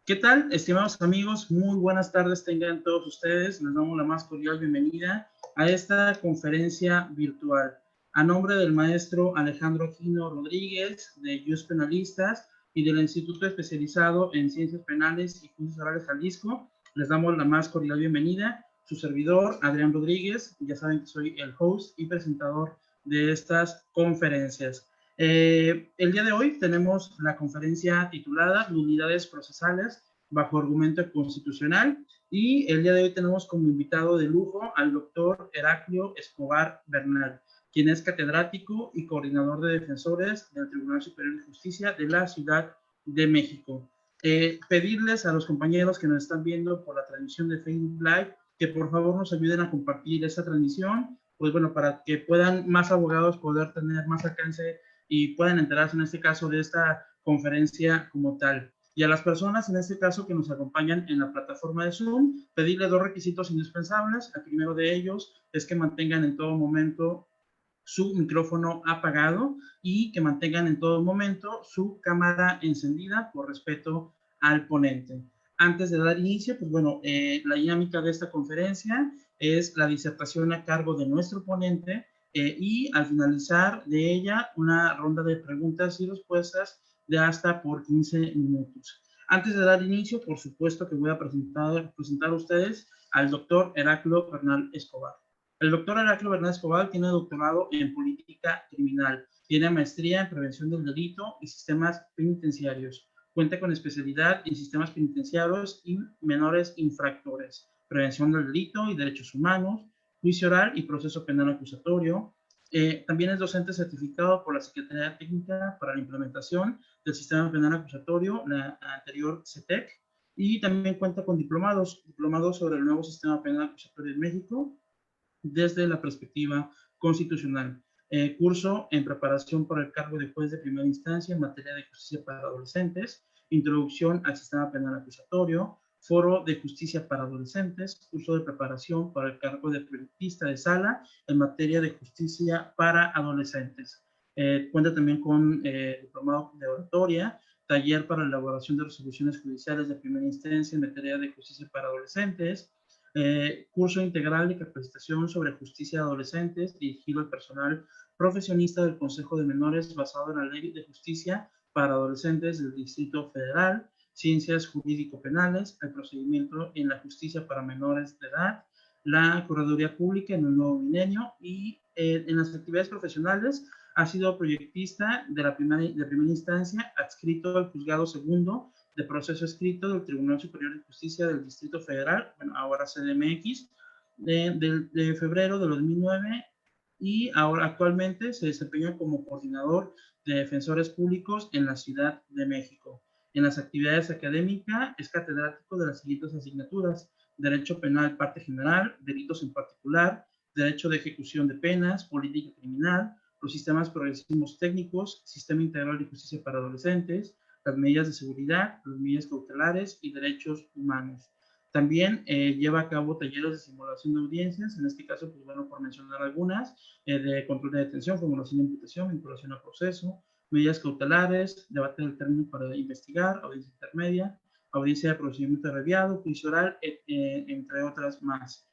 ¿Qué tal, estimados amigos? Muy buenas tardes tengan todos ustedes. Les damos la más cordial bienvenida a esta conferencia virtual. A nombre del maestro Alejandro Aquino Rodríguez, de Jus Penalistas y del Instituto Especializado en Ciencias Penales y Juicios Orales Jalisco, les damos la más cordial bienvenida. Su servidor, Adrián Rodríguez, ya saben que soy el host y presentador de estas conferencias. El día de hoy tenemos la conferencia titulada Nulidades Procesales bajo argumento constitucional y el día de hoy tenemos como invitado de lujo al doctor Heraclio Escobar Bernal, quien es catedrático y coordinador de defensores del Tribunal Superior de Justicia de la Ciudad de México. Pedirles a los compañeros que nos están viendo por la transmisión de Facebook Live que por favor nos ayuden a compartir esta transmisión, pues bueno, para que puedan más abogados poder tener más alcance y puedan enterarse en este caso de esta conferencia como tal. Y a las personas en este caso que nos acompañan en la plataforma de Zoom, pedirle dos requisitos indispensables. El primero de ellos es que mantengan en todo momento su micrófono apagado y que mantengan en todo momento su cámara encendida por respeto al ponente. Antes de dar inicio, pues bueno, la dinámica de esta conferencia es la disertación a cargo de nuestro ponente y al finalizar de ella una ronda de preguntas y respuestas de hasta por 15 minutos. Antes de dar inicio, por supuesto que voy a presentar a ustedes al doctor Heraclio Bernal Escobar. El doctor Heraclio Bernal Escobar tiene doctorado en política criminal, tiene maestría en prevención del delito y sistemas penitenciarios, cuenta con especialidad en sistemas penitenciarios y menores infractores, prevención del delito y derechos humanos, juicio oral y proceso penal acusatorio. También es docente certificado por la Secretaría Técnica para la Implementación del Sistema Penal Acusatorio, la anterior CETEC, y también cuenta con diplomados sobre el nuevo Sistema Penal Acusatorio en México desde la perspectiva constitucional. Curso en preparación para el cargo de juez de primera instancia en materia de justicia para adolescentes, introducción al sistema penal acusatorio, foro de justicia para adolescentes, curso de preparación para el cargo de proyectista de sala en materia de justicia para adolescentes. Cuenta también con diplomado de oratoria, taller para la elaboración de resoluciones judiciales de primera instancia en materia de justicia para adolescentes, curso integral de capacitación sobre justicia de adolescentes dirigido al personal profesionista del Consejo de Menores basado en la Ley de Justicia para Adolescentes del Distrito Federal, Ciencias Jurídico-Penales, el procedimiento en la justicia para menores de edad, la Correduría Pública en el nuevo milenio y en las actividades profesionales ha sido proyectista de primera instancia, adscrito al Juzgado Segundo de Proceso Escrito del Tribunal Superior de Justicia del Distrito Federal, bueno, ahora CDMX, de febrero de 2009 y ahora actualmente se desempeña como coordinador de defensores públicos en la Ciudad de México. En las actividades académicas es catedrático de las siguientes asignaturas: Derecho Penal, parte general, delitos en particular, Derecho de ejecución de penas, política criminal, los sistemas progresivos técnicos, Sistema Integral de Justicia para Adolescentes, las medidas de seguridad, las medidas cautelares y derechos humanos. También lleva a cabo talleres de simulación de audiencias, en este caso, pues bueno, por mencionar algunas, de control de detención, formulación de imputación, vinculación al proceso, medidas cautelares, debate del término para investigar, audiencia intermedia, audiencia de procedimiento abreviado, juicio oral, entre otras más.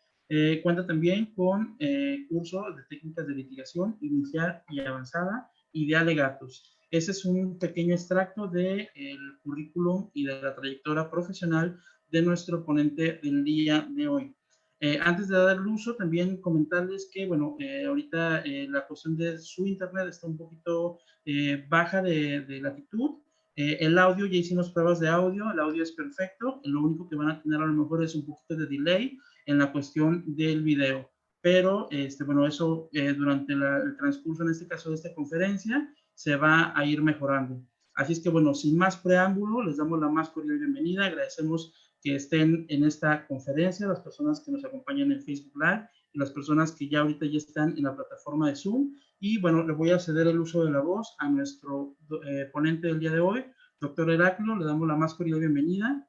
Cuenta también con cursos de técnicas de litigación inicial y avanzada y de alegatos. Ese es un pequeño extracto del currículum y de la trayectoria profesional de nuestro ponente del día de hoy. Antes de dar el uso, también comentarles que, bueno, ahorita la cuestión de su internet está un poquito baja de latitud. El audio, ya hicimos pruebas de audio, el audio es perfecto, lo único que van a tener a lo mejor es un poquito de delay en la cuestión del video. Pero, bueno, eso durante el transcurso, en este caso de esta conferencia, se va a ir mejorando. Así es que, bueno, sin más preámbulo, les damos la más cordial bienvenida. Agradecemos que estén en esta conferencia, las personas que nos acompañan en Facebook Live y las personas que ya ahorita ya están en la plataforma de Zoom. Y bueno, le voy a ceder el uso de la voz a nuestro ponente del día de hoy, doctor Heraclio. Le damos la más cordial bienvenida.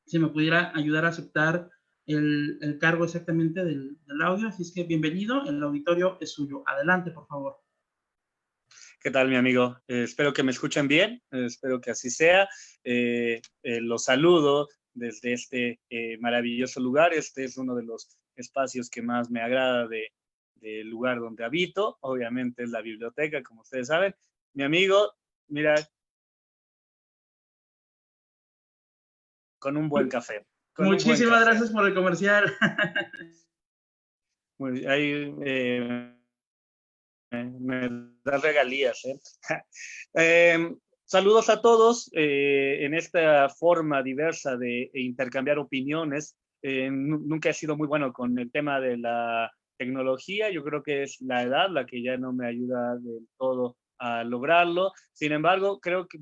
Si me pudiera ayudar a aceptar el cargo exactamente del audio. Así es que bienvenido, el auditorio es suyo. Adelante, por favor. ¿Qué tal, mi amigo? Espero que me escuchen bien, espero que así sea. Los saludo desde este maravilloso lugar. Este es uno de los espacios que más me agrada del lugar donde habito. Obviamente es la biblioteca, como ustedes saben. Mi amigo, mira, con un buen café. Con un buen Muchísimas café. gracias por el comercial. Ahí me da regalías. Saludos a todos en esta forma diversa de intercambiar opiniones. Nunca he sido muy bueno con el tema de la tecnología. Yo creo que es la edad la que ya no me ayuda del todo a lograrlo. Sin embargo, creo que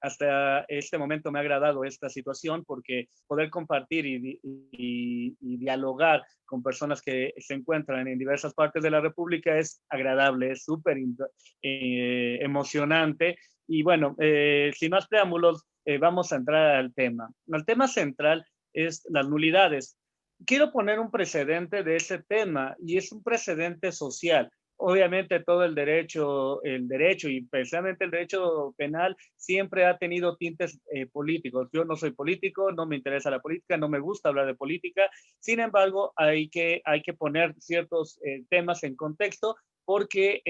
hasta este momento me ha agradado esta situación porque poder compartir y dialogar con personas que se encuentran en diversas partes de la República es agradable, es súper emocionante. Y bueno, sin más preámbulos, vamos a entrar al tema. El tema central es las nulidades. Quiero poner un precedente de ese tema y es un precedente social. Obviamente todo el derecho y precisamente el derecho penal siempre ha tenido tintes políticos. Yo no soy político, no me interesa la política, no me gusta hablar de política. Sin embargo, hay que poner ciertos temas en contexto porque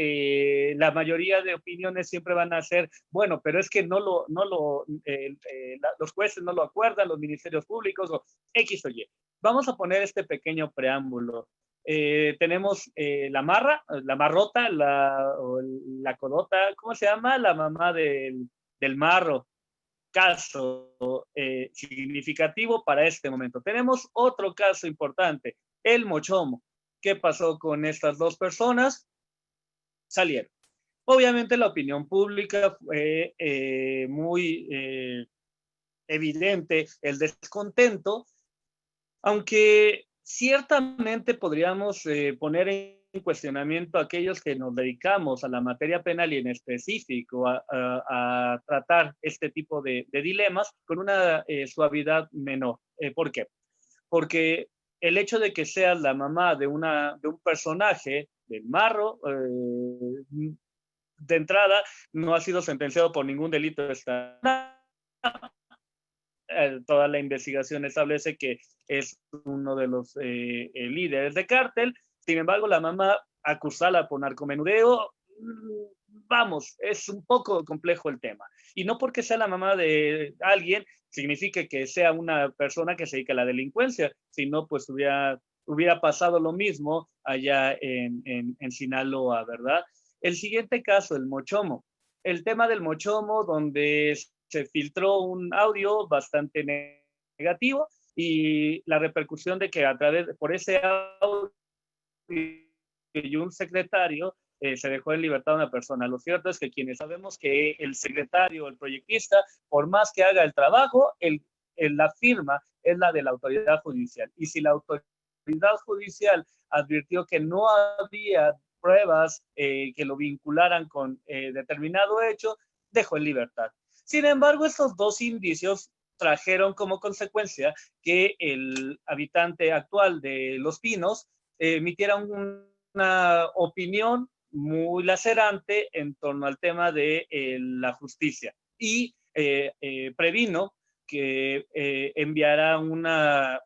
la mayoría de opiniones siempre van a ser, bueno, pero es que los jueces no lo acuerdan, los ministerios públicos o X o Y. Vamos a poner este pequeño preámbulo. Tenemos la marrota, la codota, ¿cómo se llama? La mamá del marro. Caso significativo para este momento. Tenemos otro caso importante, el mochomo. ¿Qué pasó con estas dos personas? Salieron. Obviamente la opinión pública fue muy evidente el descontento, aunque ciertamente podríamos poner en cuestionamiento a aquellos que nos dedicamos a la materia penal y en específico a tratar este tipo de dilemas con una suavidad menor. ¿Por qué? Porque el hecho de que seas la mamá de un personaje del marro, de entrada, no ha sido sentenciado por ningún delito estatal. Toda la investigación establece que es uno de los líderes de cártel. Sin embargo, la mamá acusada por narcomenudeo, vamos, es un poco complejo el tema. Y no porque sea la mamá de alguien significa que sea una persona que se dedica a la delincuencia, sino pues hubiera pasado lo mismo allá en Sinaloa, ¿verdad? El siguiente caso, el mochomo. El tema del mochomo, donde se filtró un audio bastante negativo y la repercusión de que por ese audio y un secretario se dejó en libertad a una persona. Lo cierto es que quienes sabemos que el secretario, el proyectista, por más que haga el trabajo, la firma es la de la autoridad judicial. Y si la autoridad judicial advirtió que no había pruebas que lo vincularan con determinado hecho, dejó en libertad. Sin embargo, estos dos indicios trajeron como consecuencia que el habitante actual de Los Pinos emitiera una opinión muy lacerante en torno al tema de la justicia y previno que enviara una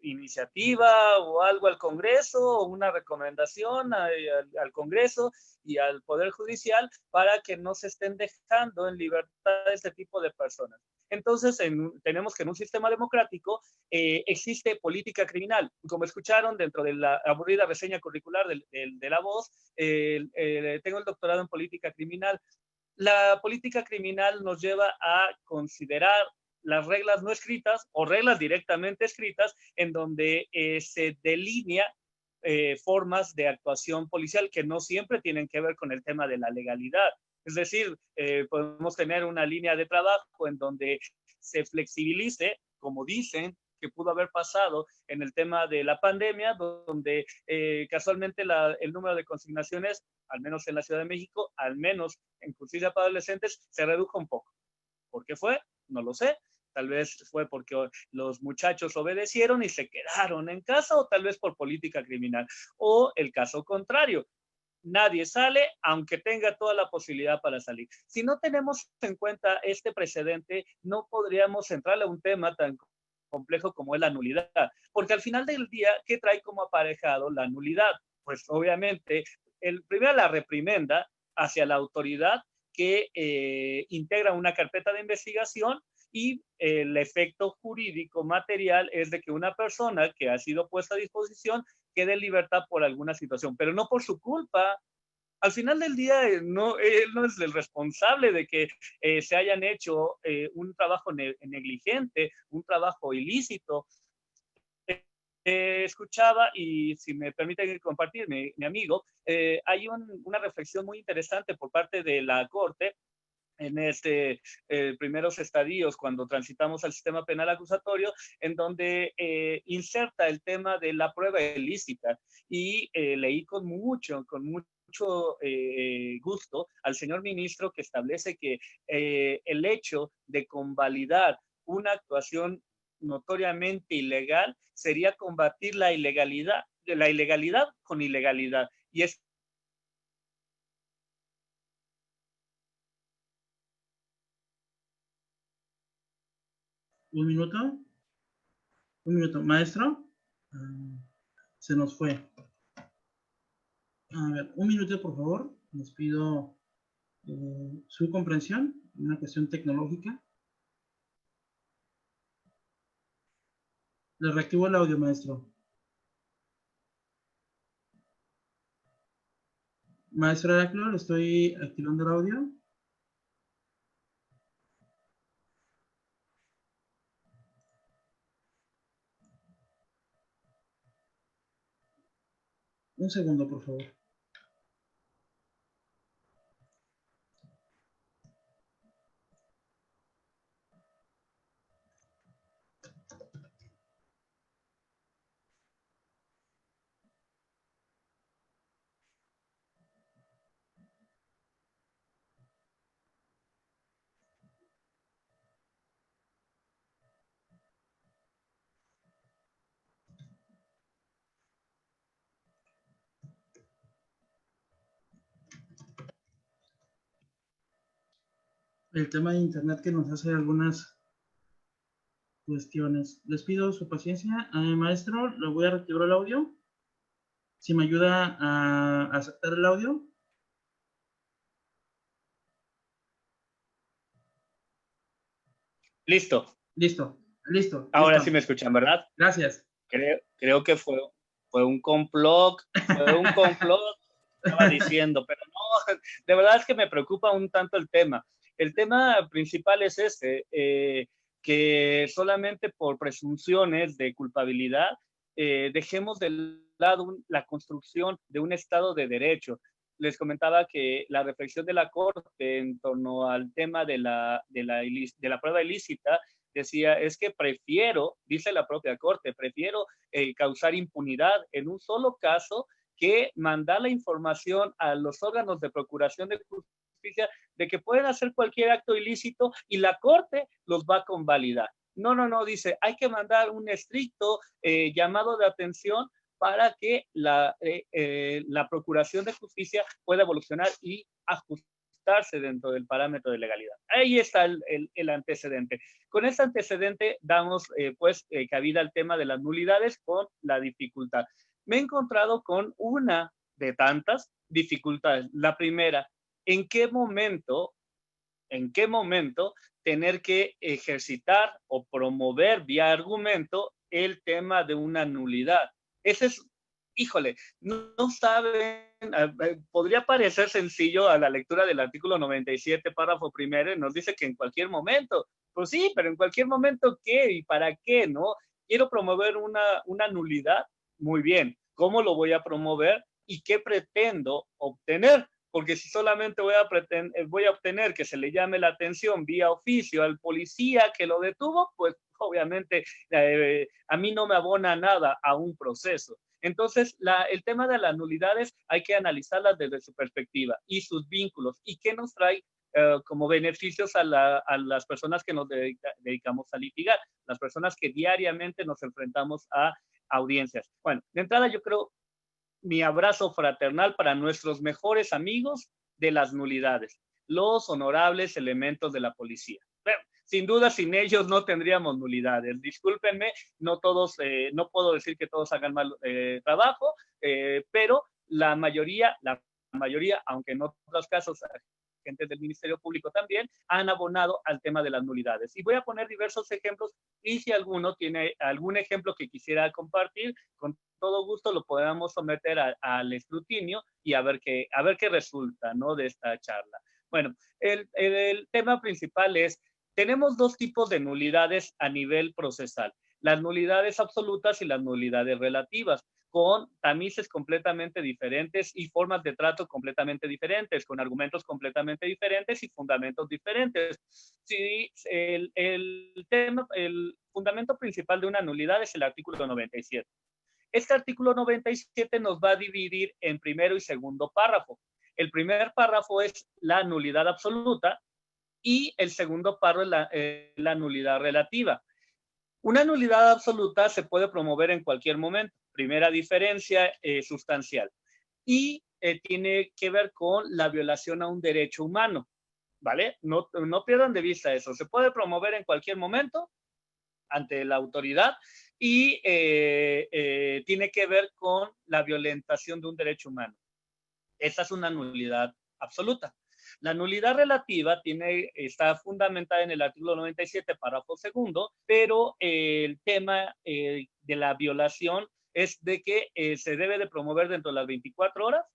iniciativa o algo al Congreso o una recomendación al Congreso y al Poder Judicial para que no se estén dejando en libertad este tipo de personas. Entonces, tenemos que en un sistema democrático existe política criminal. Como escucharon dentro de la aburrida reseña curricular de La Voz, tengo el doctorado en política criminal. La política criminal nos lleva a considerar las reglas no escritas o reglas directamente escritas en donde se delinea formas de actuación policial que no siempre tienen que ver con el tema de la legalidad. Es decir, podemos tener una línea de trabajo en donde se flexibilice, como dicen, que pudo haber pasado en el tema de la pandemia, donde casualmente el número de consignaciones, al menos en la Ciudad de México, al menos en justicia para adolescentes, se redujo un poco. ¿Por qué fue? No lo sé. Tal vez fue porque los muchachos obedecieron y se quedaron en casa, o tal vez por política criminal. O el caso contrario, nadie sale, aunque tenga toda la posibilidad para salir. Si no tenemos en cuenta este precedente, no podríamos entrarle a un tema tan complejo como es la nulidad, porque al final del día, ¿qué trae como aparejado la nulidad? Pues obviamente, primero la reprimenda hacia la autoridad que integra una carpeta de investigación, y el efecto jurídico material es de que una persona que ha sido puesta a disposición quede en libertad por alguna situación, pero no por su culpa. Al final del día, él no es el responsable de que se hayan hecho un trabajo negligente, un trabajo ilícito. Escuchaba, y si me permiten compartir, mi amigo, hay una reflexión muy interesante por parte de la Corte en primeros estadios, cuando transitamos al sistema penal acusatorio, en donde inserta el tema de la prueba ilícita. Y leí con mucho gusto al señor ministro, que establece que el hecho de convalidar una actuación notoriamente ilegal sería combatir la ilegalidad con ilegalidad. Y es Un minuto. Un minuto. Maestro, se nos fue. A ver, un minuto, por favor. Les pido su comprensión. Una cuestión tecnológica. Le reactivo el audio, maestro. Maestro Heráclito, le estoy activando el audio. Un segundo, por favor. El tema de internet que nos hace algunas cuestiones. Les pido su paciencia. Maestro, le voy a reactivar el audio. Si me ayuda a aceptar el audio. listo. Listo. Ahora sí me escuchan, ¿verdad? Gracias. Creo que fue un complot, estaba diciendo, pero no, de verdad es que me preocupa un tanto el tema. El tema principal es que solamente por presunciones de culpabilidad dejemos de lado la construcción de un Estado de Derecho. Les comentaba que la reflexión de la Corte en torno al tema de la prueba ilícita decía, es que prefiero, dice la propia Corte, prefiero causar impunidad en un solo caso que mandar la información a los órganos de procuración de justicia de que pueden hacer cualquier acto ilícito y la Corte los va a convalidar. No, dice, hay que mandar un estricto llamado de atención para que la procuración de justicia pueda evolucionar y ajustarse dentro del parámetro de legalidad. Ahí está el antecedente. Con este antecedente damos cabida al tema de las nulidades con la dificultad. Me he encontrado con una de tantas dificultades. La primera, ¿en qué momento tener que ejercitar o promover vía argumento el tema de una nulidad? Ese es, híjole, no saben, podría parecer sencillo a la lectura del artículo 97, párrafo primero, nos dice que en cualquier momento. Pues sí, pero en cualquier momento, ¿qué? ¿Y para qué? ¿No? Quiero promover una nulidad. Muy bien. ¿Cómo lo voy a promover? ¿Y qué pretendo obtener? Porque si solamente voy a obtener que se le llame la atención vía oficio al policía que lo detuvo, pues obviamente a mí no me abona nada a un proceso. Entonces, el tema de las nulidades hay que analizarlas desde su perspectiva y sus vínculos y qué nos trae como beneficios a las personas que nos dedicamos a litigar, las personas que diariamente nos enfrentamos a audiencias. Bueno, de entrada yo creo mi abrazo fraternal para nuestros mejores amigos de las nulidades, los honorables elementos de la policía. Bueno, sin duda, sin ellos no tendríamos nulidades. Discúlpenme, no todos, no puedo decir que todos hagan mal trabajo, pero la mayoría, aunque en otros casos agentes del Ministerio Público también, han abonado al tema de las nulidades. Y voy a poner diversos ejemplos, y si alguno tiene algún ejemplo que quisiera compartir, con todo gusto lo podemos someter al escrutinio y a ver qué resulta, ¿no?, de esta charla. Bueno, el tema principal es, tenemos dos tipos de nulidades a nivel procesal, las nulidades absolutas y las nulidades relativas, con tamices completamente diferentes y formas de trato completamente diferentes, con argumentos completamente diferentes y fundamentos diferentes. Sí, el fundamento principal de una nulidad es el artículo 97. Este artículo 97 nos va a dividir en primero y segundo párrafo. El primer párrafo es la nulidad absoluta y el segundo párrafo es la nulidad relativa. Una nulidad absoluta se puede promover en cualquier momento. Primera diferencia sustancial. Y tiene que ver con la violación a un derecho humano, ¿vale? No pierdan de vista eso. Se puede promover en cualquier momento ante la autoridad y tiene que ver con la violentación de un derecho humano. Esa es una nulidad absoluta. La nulidad relativa está fundamentada en el artículo 97, párrafo segundo, pero el tema de la violación es de que se debe de promover dentro de las 24 horas.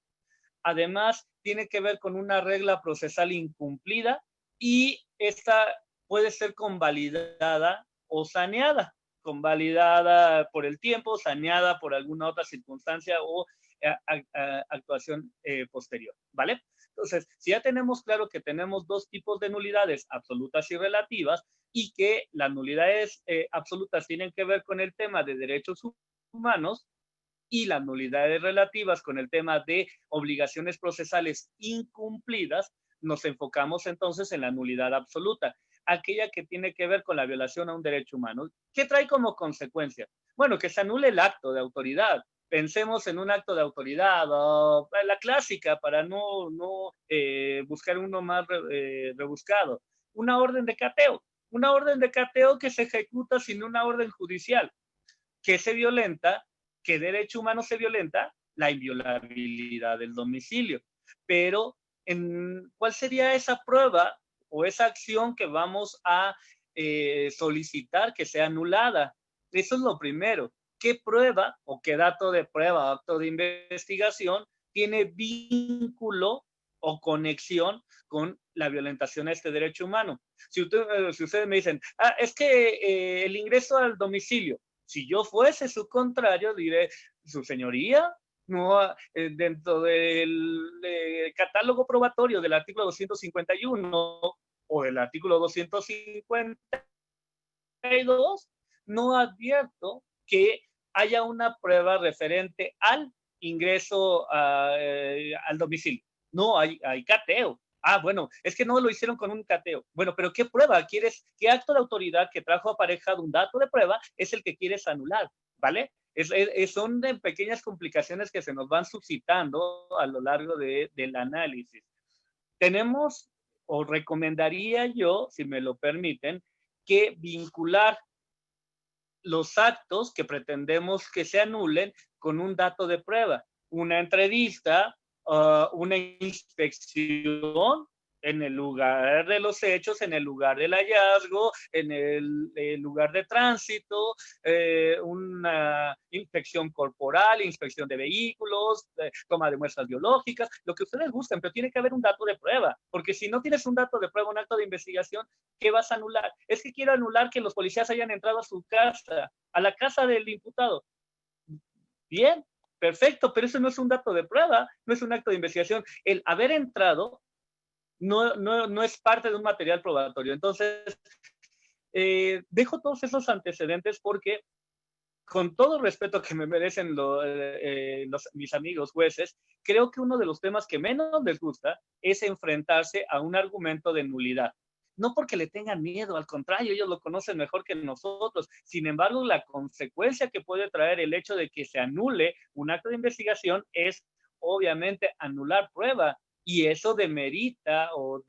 Además, tiene que ver con una regla procesal incumplida y esta puede ser convalidada o saneada. Convalidada por el tiempo, saneada por alguna otra circunstancia o actuación posterior, ¿vale? Entonces, si ya tenemos claro que tenemos dos tipos de nulidades, absolutas y relativas, y que las nulidades absolutas tienen que ver con el tema de derechos humanos y las nulidades relativas con el tema de obligaciones procesales incumplidas, nos enfocamos entonces en la nulidad absoluta, aquella que tiene que ver con la violación a un derecho humano. ¿Qué trae como consecuencia? Bueno, que se anule el acto de autoridad. Pensemos en un acto de autoridad, la clásica, para no buscar uno más rebuscado. Una orden de cateo que se ejecuta sin una orden judicial, que se violenta, ¿qué derecho humano se violenta? La inviolabilidad del domicilio. Pero, ¿cuál sería esa prueba o esa acción que vamos a solicitar que sea anulada? Eso es lo primero. ¿Qué prueba o qué dato de prueba o acto de investigación tiene vínculo o conexión con la violentación a este derecho humano? Si ustedes me dicen, es que el ingreso al domicilio, si yo fuese su contrario, diré, su señoría, no, dentro del catálogo probatorio del artículo 251 o del artículo 252, no advierto que haya una prueba referente al ingreso al domicilio. No, hay cateo. Bueno, es que no lo hicieron con un cateo. Bueno, pero ¿qué prueba quieres? ¿Qué acto de autoridad que trajo aparejado un dato de prueba es el que quieres anular? ¿Vale? Son pequeñas complicaciones que se nos van suscitando a lo largo del análisis. Tenemos, o recomendaría yo, si me lo permiten, que vincular los actos que pretendemos que se anulen con un dato de prueba. Una entrevista, una inspección en el lugar de los hechos, en el lugar del hallazgo, en el lugar de tránsito, una inspección corporal, inspección de vehículos, toma de muestras biológicas, lo que ustedes gusten, pero tiene que haber un dato de prueba, porque si no tienes un dato de prueba, un acto de investigación, ¿qué vas a anular? Es que quiero anular que los policías hayan entrado a su casa, a la casa del imputado. Bien, perfecto, pero eso no es un dato de prueba, no es un acto de investigación. El haber entrado no es parte de un material probatorio. Entonces, dejo todos esos antecedentes porque, con todo respeto que me merecen mis amigos jueces, creo que uno de los temas que menos les gusta es enfrentarse a un argumento de nulidad. no porque le tengan miedo, al contrario, ellos lo conocen mejor que nosotros. Sin embargo, la consecuencia que puede traer el hecho de que se anule un acto de investigación es obviamente anular prueba, y eso demerita o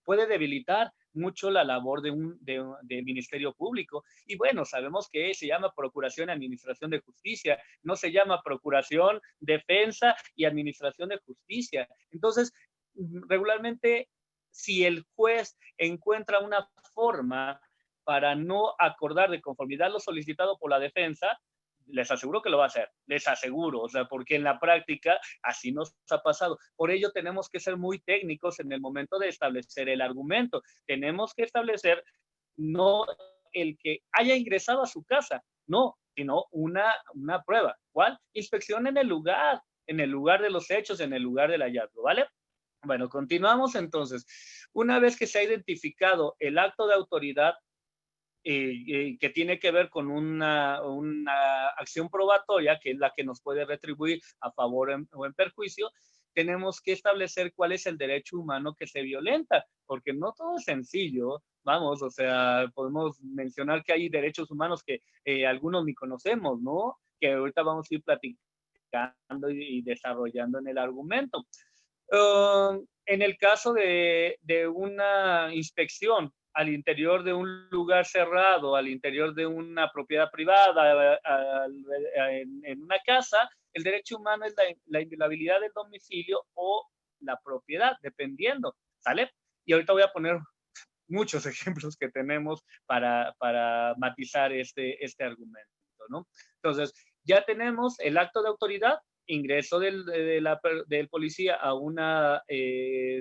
puede debilitar mucho la labor de Ministerio Público. Y bueno, sabemos que se llama Procuración y Administración de Justicia, no se llama Procuración, Defensa y Administración de Justicia. Entonces, regularmente, si el juez encuentra una forma para no acordar de conformidad lo solicitado por la defensa, les aseguro que lo va a hacer, les aseguro, o sea, porque en la práctica así nos ha pasado. Por ello tenemos que ser muy técnicos en el momento de establecer el argumento. Tenemos que establecer no el que haya ingresado a su casa, no, sino una prueba. ¿Cuál? Inspección en el lugar de los hechos, en el lugar del hallazgo, ¿vale? Bueno, continuamos entonces. Una vez que se ha identificado el acto de autoridad, que tiene que ver con una acción probatoria, que es la que nos puede retribuir a favor o en perjuicio, tenemos que establecer cuál es el derecho humano que se violenta, porque no todo es sencillo, vamos, o sea, podemos mencionar que hay derechos humanos que algunos ni conocemos, ¿no? Que ahorita vamos a ir platicando y desarrollando en el argumento. En el caso de una inspección al interior de un lugar cerrado, al interior de una propiedad privada, en una casa, el derecho humano es la inviolabilidad del domicilio o la propiedad, dependiendo, ¿sale? Y ahorita voy a poner muchos ejemplos que tenemos para matizar este argumento, ¿no? Entonces, ya tenemos el acto de autoridad, ingreso del policía a un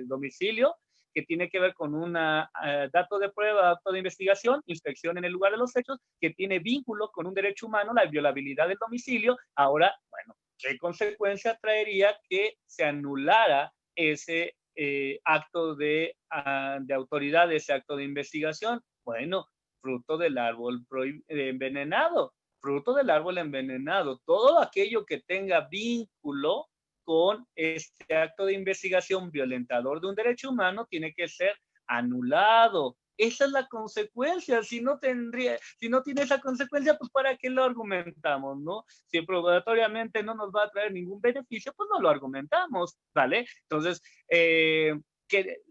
domicilio, que tiene que ver con un dato de prueba, acto de investigación, inspección en el lugar de los hechos, que tiene vínculo con un derecho humano, la inviolabilidad del domicilio. Ahora, bueno, ¿qué consecuencia traería que se anulara ese acto de autoridad, ese acto de investigación? Bueno, fruto del árbol envenenado, fruto del árbol envenenado, todo aquello que tenga vínculo con este acto de investigación violentador de un derecho humano tiene que ser anulado. Esa es la consecuencia. Si no tiene esa consecuencia, pues ¿para qué lo argumentamos, no? Si probatoriamente no nos va a traer ningún beneficio, pues no lo argumentamos, ¿vale? Entonces, que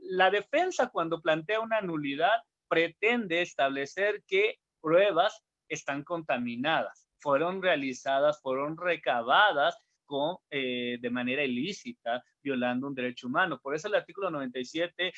la defensa, cuando plantea una nulidad, pretende establecer que pruebas están contaminadas, fueron realizadas, fueron recabadas de manera ilícita, violando un derecho humano. Por eso el artículo 97,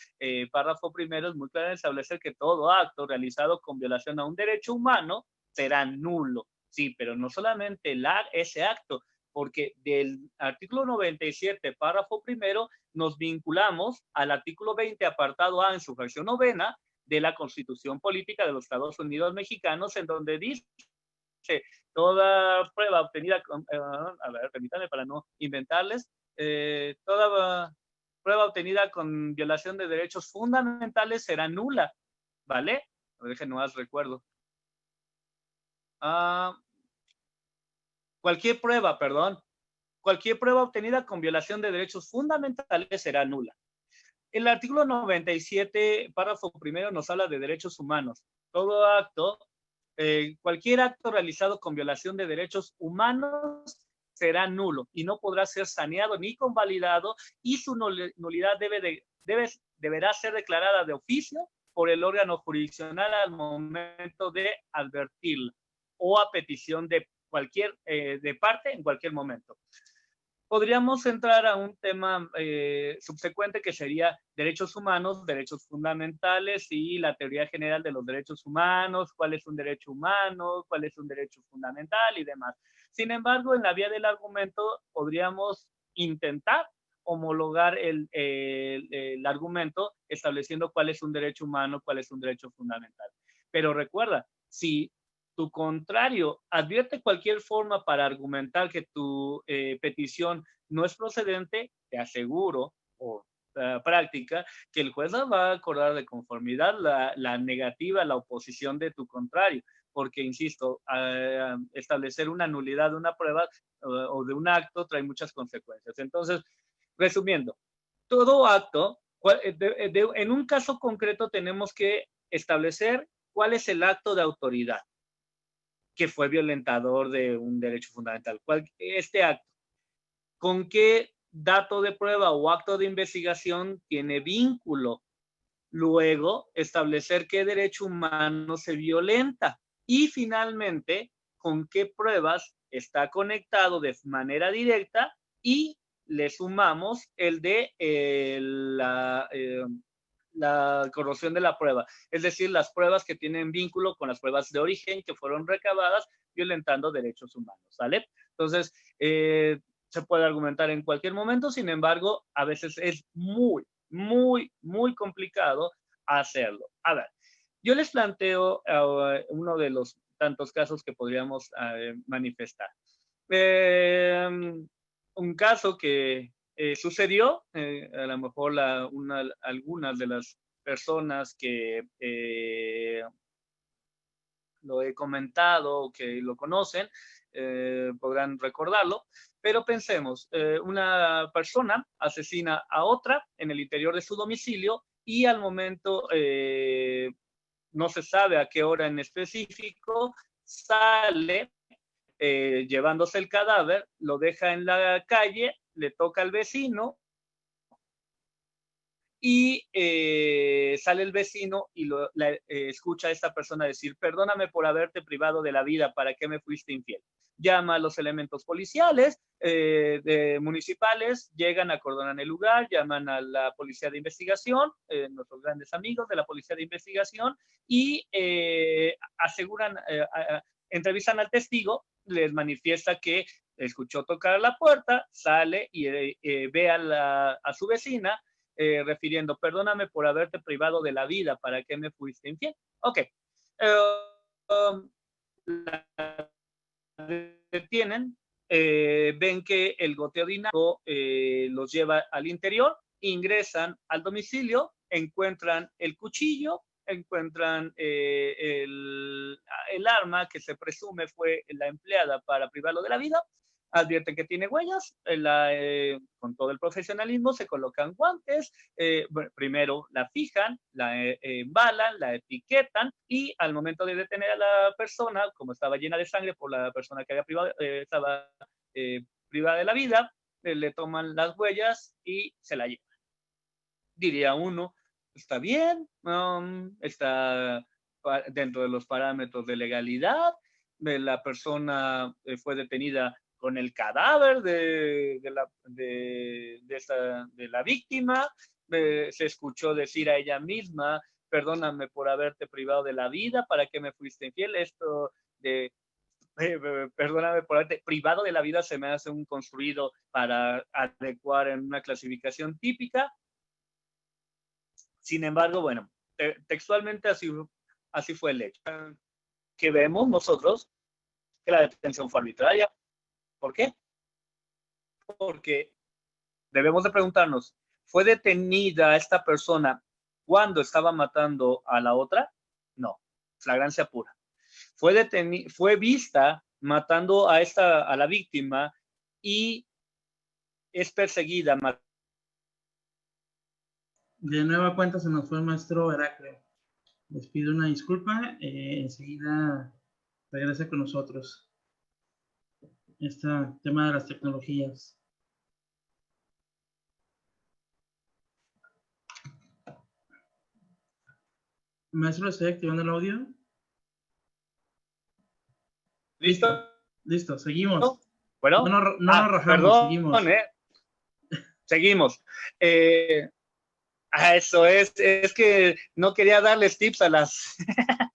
párrafo primero, es muy claro en establecer que todo acto realizado con violación a un derecho humano será nulo. Sí, pero no solamente ese acto, porque del artículo 97, párrafo primero, nos vinculamos al artículo 20, apartado A, en su fracción novena, de la Constitución Política de los Estados Unidos Mexicanos, en donde dice: toda prueba obtenida, a ver, permítanme para no inventarles, toda prueba obtenida con violación de derechos fundamentales será nula, ¿vale? Déjenme más recuerdo. Cualquier prueba obtenida con violación de derechos fundamentales será nula. El artículo 97, párrafo primero, nos habla de derechos humanos. Todo acto, cualquier acto realizado con violación de derechos humanos será nulo y no podrá ser saneado ni convalidado, y su nulidad deberá ser declarada de oficio por el órgano jurisdiccional al momento de advertirla o a petición de cualquier de parte en cualquier momento. Podríamos entrar a un tema subsecuente, que sería derechos humanos, derechos fundamentales y la teoría general de los derechos humanos, cuál es un derecho humano, cuál es un derecho fundamental y demás. Sin embargo, en la vía del argumento podríamos intentar homologar el argumento estableciendo cuál es un derecho humano, cuál es un derecho fundamental. Pero recuerda, si tu contrario advierte cualquier forma para argumentar que tu petición no es procedente, te aseguro, por práctica, que el juez va a acordar de conformidad la negativa, la oposición de tu contrario, porque, insisto, establecer una nulidad de una prueba o de un acto trae muchas consecuencias. Entonces, resumiendo, todo acto En un caso concreto tenemos que establecer cuál es el acto de autoridad que fue violentador de un derecho fundamental. Este acto, ¿con qué dato de prueba o acto de investigación tiene vínculo? Luego, establecer qué derecho humano se violenta. Y finalmente, con qué pruebas está conectado de manera directa y le sumamos el de la corrosión de la prueba, es decir, las pruebas que tienen vínculo con las pruebas de origen que fueron recabadas violentando derechos humanos, ¿sale? Entonces, se puede argumentar en cualquier momento, sin embargo, a veces es muy, muy, muy complicado hacerlo. A ver, yo les planteo uno de los tantos casos que podríamos manifestar. Un caso que sucedió, a lo mejor algunas de las personas que lo he comentado o que lo conocen podrán recordarlo, pero pensemos, una persona asesina a otra en el interior de su domicilio y al momento no se sabe a qué hora en específico, sale llevándose el cadáver, lo deja en la calle, le toca al vecino y sale el vecino y escucha a esta persona decir, perdóname por haberte privado de la vida, ¿para qué me fuiste infiel? Llama a los elementos policiales, municipales, llegan, acordonan el lugar, llaman a la policía de investigación, nuestros grandes amigos de la policía de investigación, y aseguran, entrevistan al testigo, les manifiesta que escuchó tocar la puerta, sale y ve a su vecina, refiriendo, perdóname por haberte privado de la vida, ¿para qué me fuiste infiel? Ok. La detienen, ven que el goteo dinámico los lleva al interior, ingresan al domicilio, encuentran el cuchillo, encuentran el arma que se presume fue la empleada para privarlo de la vida, advierten que tiene huellas, con todo el profesionalismo se colocan guantes, bueno, primero la fijan, la embalan, la etiquetan y al momento de detener a la persona, como estaba llena de sangre por la persona que estaba privada de la vida, le toman las huellas y se la llevan. Diría uno, está bien, está dentro de los parámetros de legalidad, la persona fue detenida con el cadáver de la víctima, se escuchó decir a ella misma, perdóname por haberte privado de la vida, ¿para qué me fuiste infiel? Esto de perdóname por haberte privado de la vida se me hace un construido para adecuar en una clasificación típica. Sin embargo, bueno, textualmente así fue el hecho. Que vemos nosotros que la detención fue arbitraria. ¿Por qué? Porque debemos de preguntarnos, ¿fue detenida esta persona cuando estaba matando a la otra? No, flagrancia pura. Fue vista matando a la víctima y es perseguida. De nueva cuenta se nos fue el maestro Heraclio. Les pido una disculpa, enseguida regresa con nosotros. Este tema de las tecnologías. Maestro, ¿estoy activando el audio? ¿Listo? Listo, seguimos. Bueno, no nos rajamos, perdón, seguimos. Seguimos. Eso es que no quería darles tips a las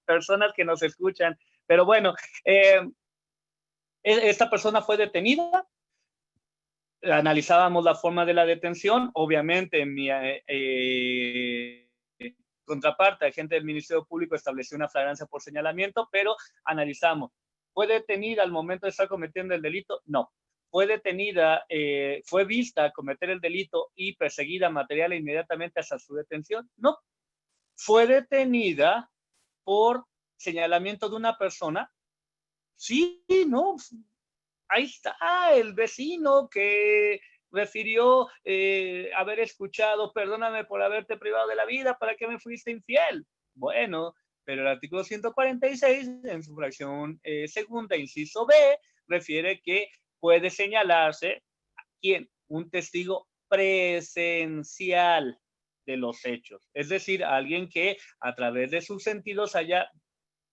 personas que nos escuchan, pero bueno, esta persona fue detenida, analizábamos la forma de la detención, obviamente mi contraparte, agente del Ministerio Público, estableció una flagrancia por señalamiento, pero analizamos, ¿fue detenida al momento de estar cometiendo el delito? No. Fue detenida, fue vista cometer el delito y perseguida material inmediatamente hasta su detención. No, fue detenida por señalamiento de una persona. Sí, no, ahí está el vecino que refirió haber escuchado, perdóname por haberte privado de la vida, ¿para qué me fuiste infiel? Bueno, pero el artículo 146, en su fracción segunda, inciso B, refiere que puede señalarse ¿quién? Un testigo presencial de los hechos. Es decir, alguien que a través de sus sentidos haya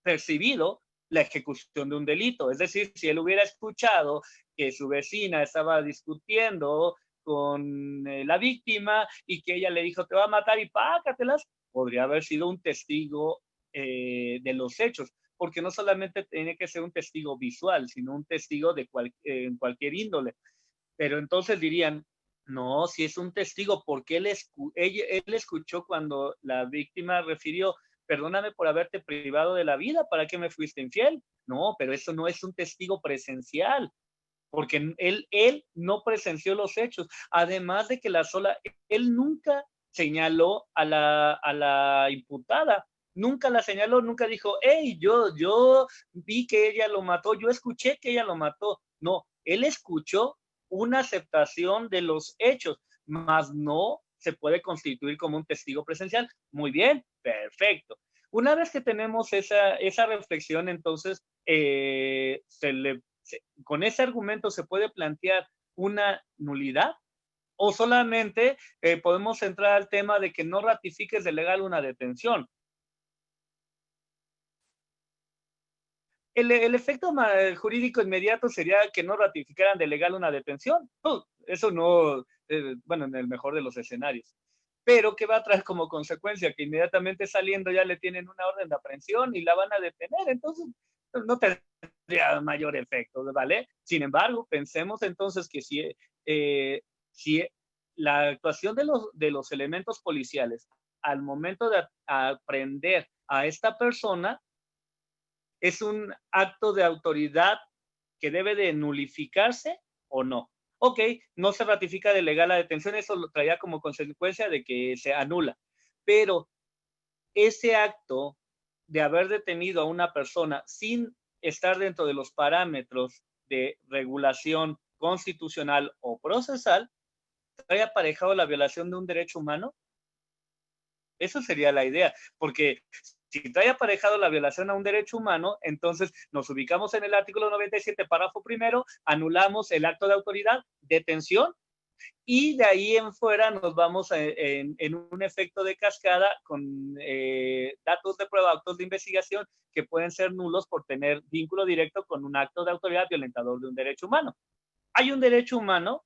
percibido la ejecución de un delito. Es decir, si él hubiera escuchado que su vecina estaba discutiendo con la víctima y que ella le dijo te va a matar y pácatelas, podría haber sido un testigo de los hechos, porque no solamente tiene que ser un testigo visual, sino un testigo de en cualquier índole. Pero entonces dirían, no, si es un testigo, porque él escuchó cuando la víctima refirió, perdóname por haberte privado de la vida, ¿para qué me fuiste infiel? No, pero eso no es un testigo presencial, porque él no presenció los hechos. Además de que él nunca señaló a la imputada, nunca la señaló, nunca dijo, hey, yo vi que ella lo mató, yo escuché que ella lo mató. No, él escuchó una aceptación de los hechos, mas no se puede constituir como un testigo presencial. Muy bien, perfecto. Una vez que tenemos esa reflexión, entonces con ese argumento se puede plantear una nulidad o solamente podemos entrar al tema de que no ratifiques de legal una detención. El efecto jurídico inmediato sería que no ratificaran de legal una detención. Eso no, bueno, en el mejor de los escenarios. Pero ¿qué va a traer como consecuencia? Que inmediatamente saliendo ya le tienen una orden de aprehensión y la van a detener. Entonces, no tendría mayor efecto, ¿vale? Sin embargo, pensemos entonces que si la actuación de los elementos policiales al momento de aprender a esta persona es un acto de autoridad que debe de nulificarse o no. Ok, no se ratifica de legal la detención, eso lo traía como consecuencia de que se anula. Pero ese acto de haber detenido a una persona sin estar dentro de los parámetros de regulación constitucional o procesal, trae aparejado la violación de un derecho humano. Eso sería la idea, porque si trae aparejado la violación a un derecho humano, entonces nos ubicamos en el artículo 97, párrafo primero, anulamos el acto de autoridad, detención, y de ahí en fuera nos vamos en un efecto de cascada con datos de prueba, actos de investigación que pueden ser nulos por tener vínculo directo con un acto de autoridad violentador de un derecho humano. Hay un derecho humano.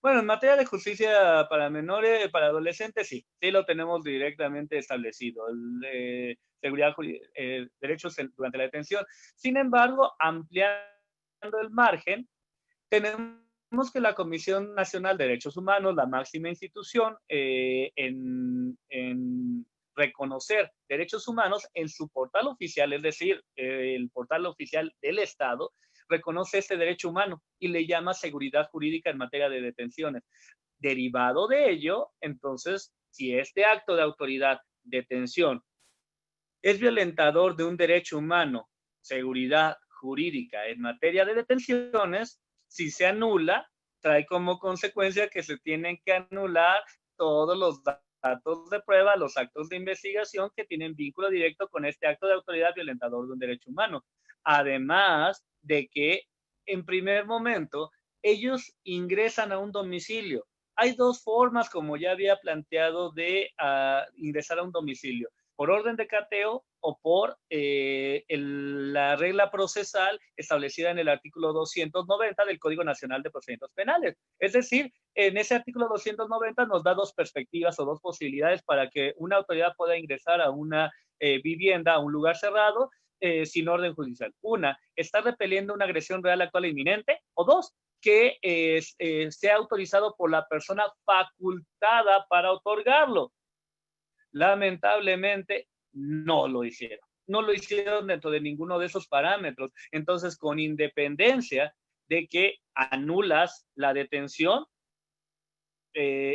Bueno, en materia de justicia para menores, para adolescentes, sí lo tenemos directamente establecido. Seguridad, derechos durante la detención. Sin embargo, ampliando el margen, tenemos que la Comisión Nacional de Derechos Humanos, la máxima institución en reconocer derechos humanos en su portal oficial, es decir, el portal oficial del Estado, reconoce este derecho humano y le llama seguridad jurídica en materia de detenciones. Derivado de ello, entonces, si este acto de autoridad, detención, es violentador de un derecho humano, seguridad jurídica en materia de detenciones, si se anula, trae como consecuencia que se tienen que anular todos los datos de prueba, los actos de investigación que tienen vínculo directo con este acto de autoridad violentador de un derecho humano. Además de que, en primer momento, ellos ingresan a un domicilio. Hay dos formas, como ya había planteado, de ingresar a un domicilio: por orden de cateo o por la regla procesal establecida en el artículo 290 del Código Nacional de Procedimientos Penales. Es decir, en ese artículo 290 nos da dos perspectivas o dos posibilidades para que una autoridad pueda ingresar a una vivienda, a un lugar cerrado, sin orden judicial. Una, está repeliendo una agresión real, actual e inminente. O dos, que sea autorizado por la persona facultada para otorgarlo. Lamentablemente no lo hicieron. No lo hicieron dentro de ninguno de esos parámetros. Entonces, con independencia de que anulas la detención,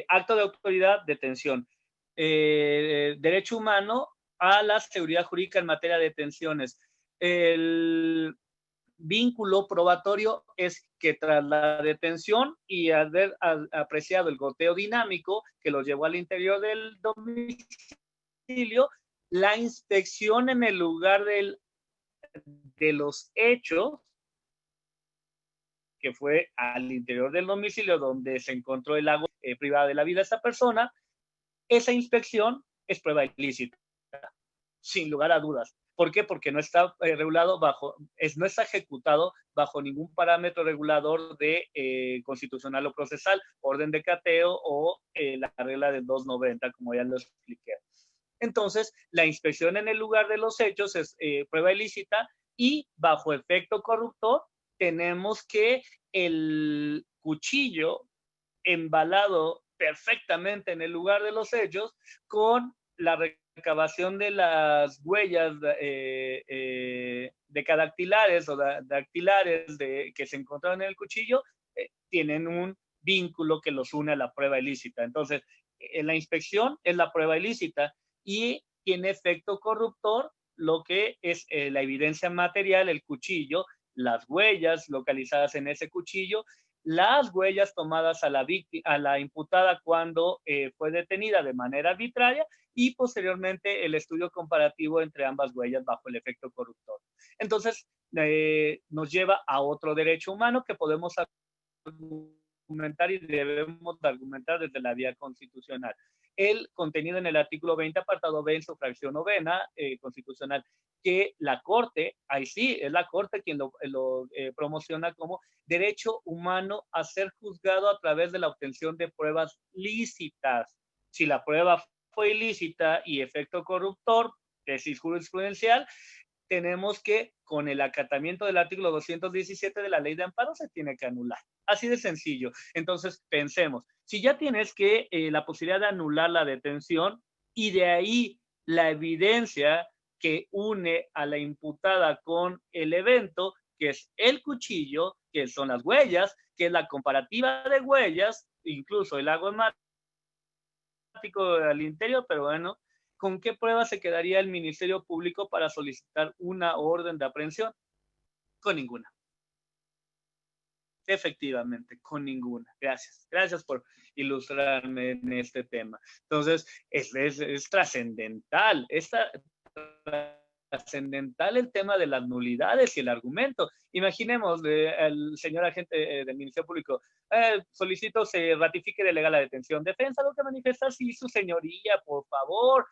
acto de autoridad, detención, derecho humano a la seguridad jurídica en materia de detenciones. vínculo probatorio es que tras la detención y haber apreciado el goteo dinámico que los llevó al interior del domicilio, la inspección en el lugar de los hechos, que fue al interior del domicilio donde se encontró el agua privada de la vida de esta persona, esa inspección es prueba ilícita, sin lugar a dudas. ¿Por qué? Porque no está regulado no está ejecutado bajo ningún parámetro regulador de constitucional o procesal, orden de cateo o la regla del 290, como ya lo expliqué. Entonces, la inspección en el lugar de los hechos es prueba ilícita y bajo efecto corruptor tenemos que el cuchillo embalado perfectamente en el lugar de los hechos con la recabación de las huellas decadactilares o dactilares que se encontraron en el cuchillo, tienen un vínculo que los une a la prueba ilícita. Entonces, la inspección es la prueba ilícita y tiene efecto corruptor lo que es la evidencia material, el cuchillo, las huellas localizadas en ese cuchillo, las huellas tomadas a la imputada cuando fue detenida de manera arbitraria y posteriormente el estudio comparativo entre ambas huellas bajo el efecto corruptor. Entonces, nos lleva a otro derecho humano que podemos argumentar y debemos argumentar desde la vía constitucional. El contenido en el artículo 20, apartado B, en su fracción novena constitucional, que la Corte, ahí sí, es la Corte quien lo promociona como derecho humano a ser juzgado a través de la obtención de pruebas lícitas. Si la prueba fue ilícita y efecto corruptor, tesis jurisprudencial, tenemos que, con el acatamiento del artículo 217 de la Ley de Amparo, se tiene que anular. Así de sencillo. Entonces, pensemos, si ya tienes que la posibilidad de anular la detención y de ahí la evidencia que une a la imputada con el evento, que es el cuchillo, que son las huellas, que es la comparativa de huellas, incluso el agua al interior, pero bueno, ¿con qué prueba se quedaría el Ministerio Público para solicitar una orden de aprehensión? Con ninguna. Efectivamente, con ninguna. Gracias. Gracias por ilustrarme en este tema. Entonces, es trascendental. Es trascendental el tema de las nulidades y el argumento. Imaginemos el señor agente del Ministerio Público, solicito se ratifique de legal la detención. Defensa, lo que manifiesta, sí, su señoría, por favor.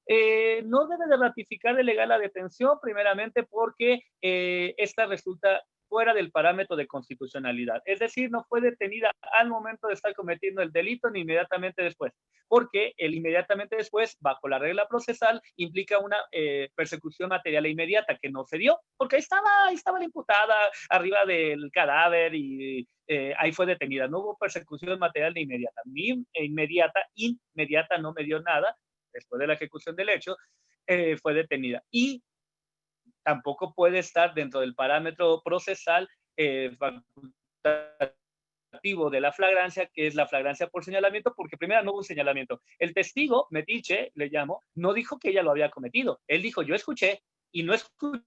No debe de ratificar de legal la detención, primeramente porque esta resulta fuera del parámetro de constitucionalidad. Es decir, no fue detenida al momento de estar cometiendo el delito ni inmediatamente después, porque el inmediatamente después, bajo la regla procesal, implica una persecución material e inmediata que no se dio, porque ahí estaba la imputada arriba del cadáver y ahí fue detenida. No hubo persecución material ni inmediata. Inmediata no me dio nada, después de la ejecución del hecho, fue detenida. Y tampoco puede estar dentro del parámetro procesal facultativo de la flagrancia, que es la flagrancia por señalamiento, porque primero no hubo un señalamiento. El testigo, Metiche, le llamo, no dijo que ella lo había cometido. Él dijo, yo escuché, y no escuché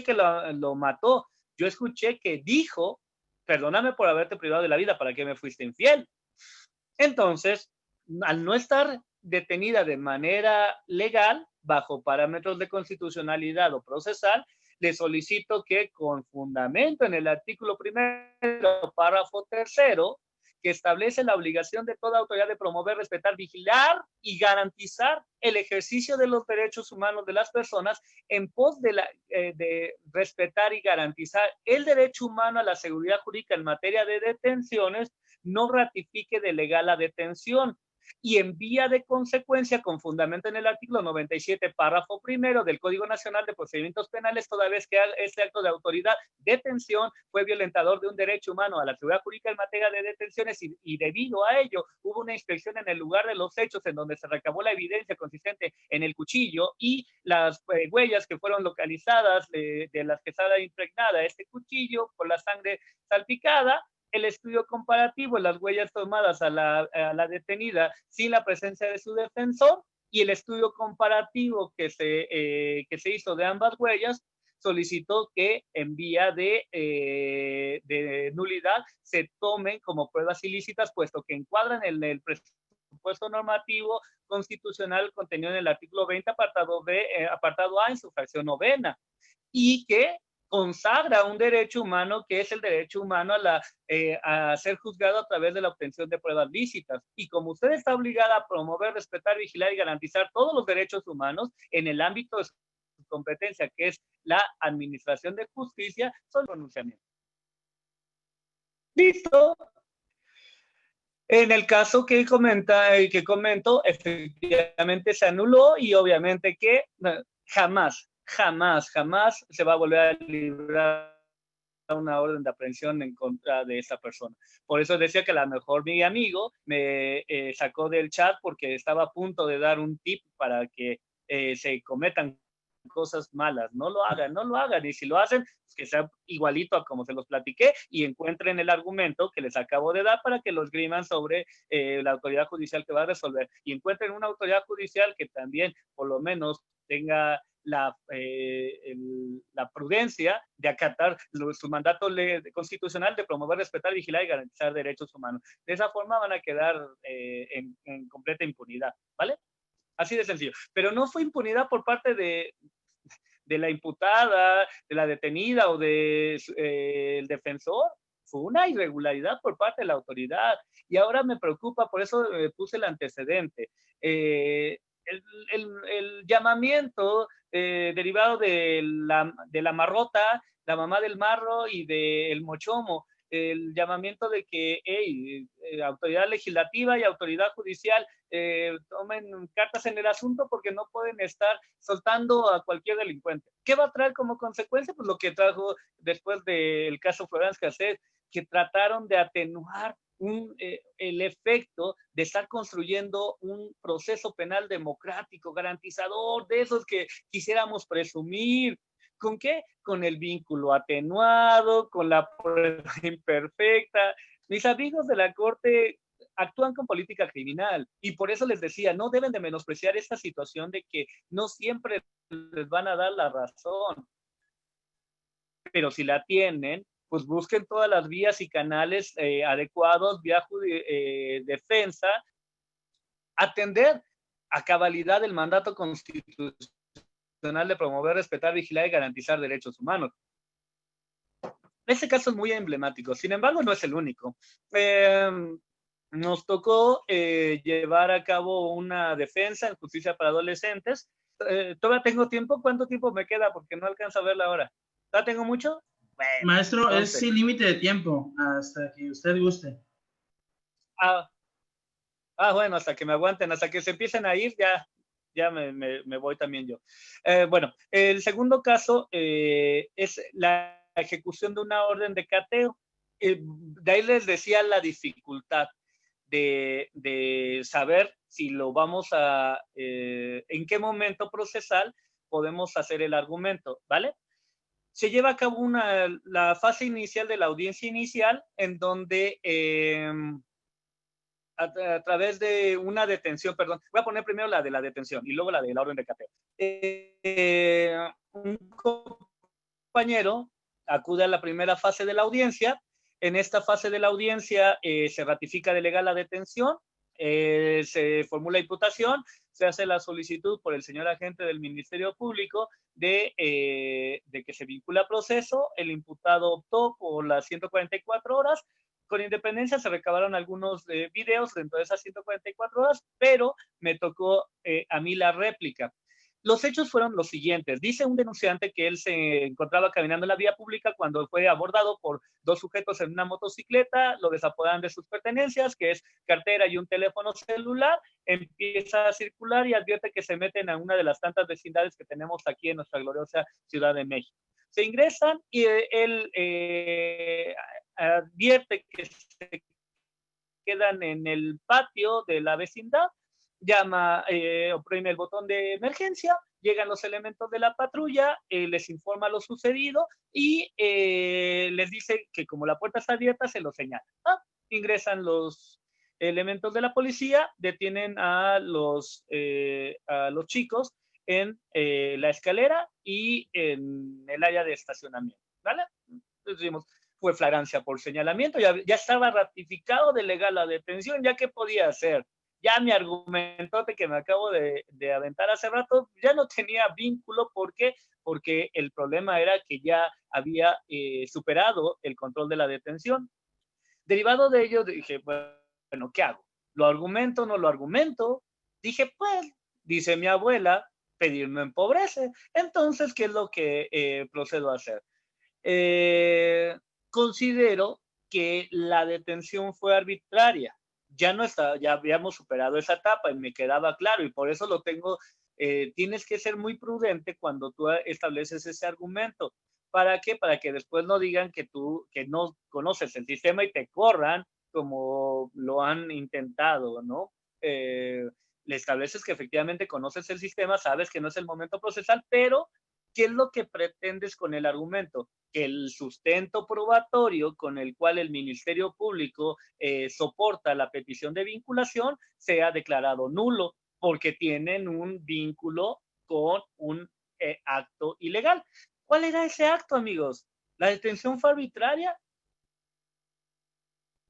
que lo mató. Yo escuché que dijo, perdóname por haberte privado de la vida, ¿para qué me fuiste infiel? Entonces, al no estar detenida de manera legal, bajo parámetros de constitucionalidad o procesal, le solicito que con fundamento en el artículo 1, párrafo 3, que establece la obligación de toda autoridad de promover, respetar, vigilar y garantizar el ejercicio de los derechos humanos de las personas en pos de respetar y garantizar el derecho humano a la seguridad jurídica en materia de detenciones, no ratifique de legal la detención y en vía de consecuencia, con fundamento en el artículo 97, párrafo 1 del Código Nacional de Procedimientos Penales, toda vez que este acto de autoridad detención fue violentador de un derecho humano a la seguridad jurídica en materia de detenciones y debido a ello hubo una inspección en el lugar de los hechos en donde se recabó la evidencia consistente en el cuchillo y las huellas que fueron localizadas de las que estaba impregnada este cuchillo por la sangre salpicada, el estudio comparativo, las huellas tomadas a la detenida sin la presencia de su defensor y el estudio comparativo que se hizo de ambas huellas solicitó que en vía de nulidad se tomen como pruebas ilícitas, puesto que encuadran en el presupuesto normativo constitucional contenido en el artículo 20, apartado A, en su fracción novena, y que consagra un derecho humano que es el derecho humano a ser juzgado a través de la obtención de pruebas lícitas. Y como usted está obligada a promover, respetar, vigilar y garantizar todos los derechos humanos en el ámbito de su competencia, que es la administración de justicia, son pronunciamientos. Listo. En el caso que comento, efectivamente se anuló y obviamente que jamás se va a volver a librar una orden de aprehensión en contra de esa persona. Por eso decía que a lo mejor mi amigo me sacó del chat porque estaba a punto de dar un tip para que se cometan cosas malas. No lo hagan. Y si lo hacen, pues que sea igualito a como se los platiqué y encuentren el argumento que les acabo de dar para que los griman sobre la autoridad judicial que va a resolver. Y encuentren una autoridad judicial que también, por lo menos, tenga la prudencia de acatar su mandato constitucional de promover, respetar, vigilar y garantizar derechos humanos. De esa forma van a quedar en completa impunidad, ¿vale? Así de sencillo. Pero no fue impunidad por parte de la imputada, de la detenida o del defensor. Fue una irregularidad por parte de la autoridad. Y ahora me preocupa, por eso puse el antecedente. El llamamiento derivado de la marrota, la mamá del marro y del mochomo, el llamamiento de que autoridad legislativa y autoridad judicial tomen cartas en el asunto porque no pueden estar soltando a cualquier delincuente. ¿Qué va a traer como consecuencia? Pues lo que trajo después del caso Florence Cassés, que trataron de atenuar el efecto de estar construyendo un proceso penal democrático, garantizador, de esos que quisiéramos presumir. ¿Con qué? Con el vínculo atenuado, con la prueba imperfecta. Mis amigos de la Corte actúan con política criminal y por eso les decía, no deben de menospreciar esta situación de que no siempre les van a dar la razón, pero si la tienen, pues busquen todas las vías y canales adecuados, vía defensa, atender a cabalidad el mandato constitucional de promover, respetar, vigilar y garantizar derechos humanos. Este caso es muy emblemático, sin embargo no es el único. Nos tocó llevar a cabo una defensa en justicia para adolescentes. ¿Todavía tengo tiempo? ¿Cuánto tiempo me queda? Porque no alcanzo a ver la hora. ¿Todavía tengo mucho? Bueno, maestro, entonces, es sin límite de tiempo, hasta que usted guste. Bueno, hasta que me aguanten, hasta que se empiecen a ir, ya me voy también yo. Bueno, el segundo caso es la ejecución de una orden de cateo. De ahí les decía la dificultad de saber si lo vamos en qué momento procesal podemos hacer el argumento, ¿vale? Se lleva a cabo la fase inicial de la audiencia inicial, en donde a través de una detención, perdón, voy a poner primero la de la detención y luego la de la orden de cateo. Un compañero acude a la primera fase de la audiencia. En esta fase de la audiencia se ratifica de legal la detención, se formula imputación, se hace la solicitud por el señor agente del Ministerio Público de que se vincula a proceso. El imputado optó por las 144 horas. Con independencia se recabaron algunos videos dentro de esas 144 horas, pero me tocó a mí la réplica. Los hechos fueron los siguientes. Dice un denunciante que él se encontraba caminando en la vía pública cuando fue abordado por dos sujetos en una motocicleta, lo desapoderan de sus pertenencias, que es cartera y un teléfono celular, empieza a circular y advierte que se meten a una de las tantas vecindades que tenemos aquí en nuestra gloriosa Ciudad de México. Se ingresan y él advierte que se quedan en el patio de la vecindad, llama, oprime el botón de emergencia, llegan los elementos de la patrulla, les informa lo sucedido y les dice que como la puerta está abierta, se lo señala. Ingresan los elementos de la policía, detienen a los chicos en la escalera y en el área de estacionamiento, ¿vale? Entonces decimos, fue flagrancia por señalamiento, ya estaba ratificado de legal la detención, ¿ya qué podía hacer? Ya mi argumentote que me acabo de aventar hace rato ya no tenía vínculo. ¿Por qué? Porque el problema era que ya había superado el control de la detención. Derivado de ello, dije, bueno, ¿qué hago? ¿Lo argumento o no lo argumento? Dije, pues, dice mi abuela, pedir no empobrece. Entonces, ¿qué es lo que procedo a hacer? Considero que la detención fue arbitraria. Ya no está, ya habíamos superado esa etapa y me quedaba claro, y por eso lo tengo. Tienes que ser muy prudente cuando tú estableces ese argumento. ¿Para qué? Para que después no digan que tú que no conoces el sistema y te corran como lo han intentado, ¿no? Le estableces que efectivamente conoces el sistema, sabes que no es el momento procesal, pero ¿qué es lo que pretendes con el argumento? Que el sustento probatorio con el cual el Ministerio Público soporta la petición de vinculación sea declarado nulo, porque tienen un vínculo con un acto ilegal. ¿Cuál era ese acto, amigos? ¿La detención fue arbitraria?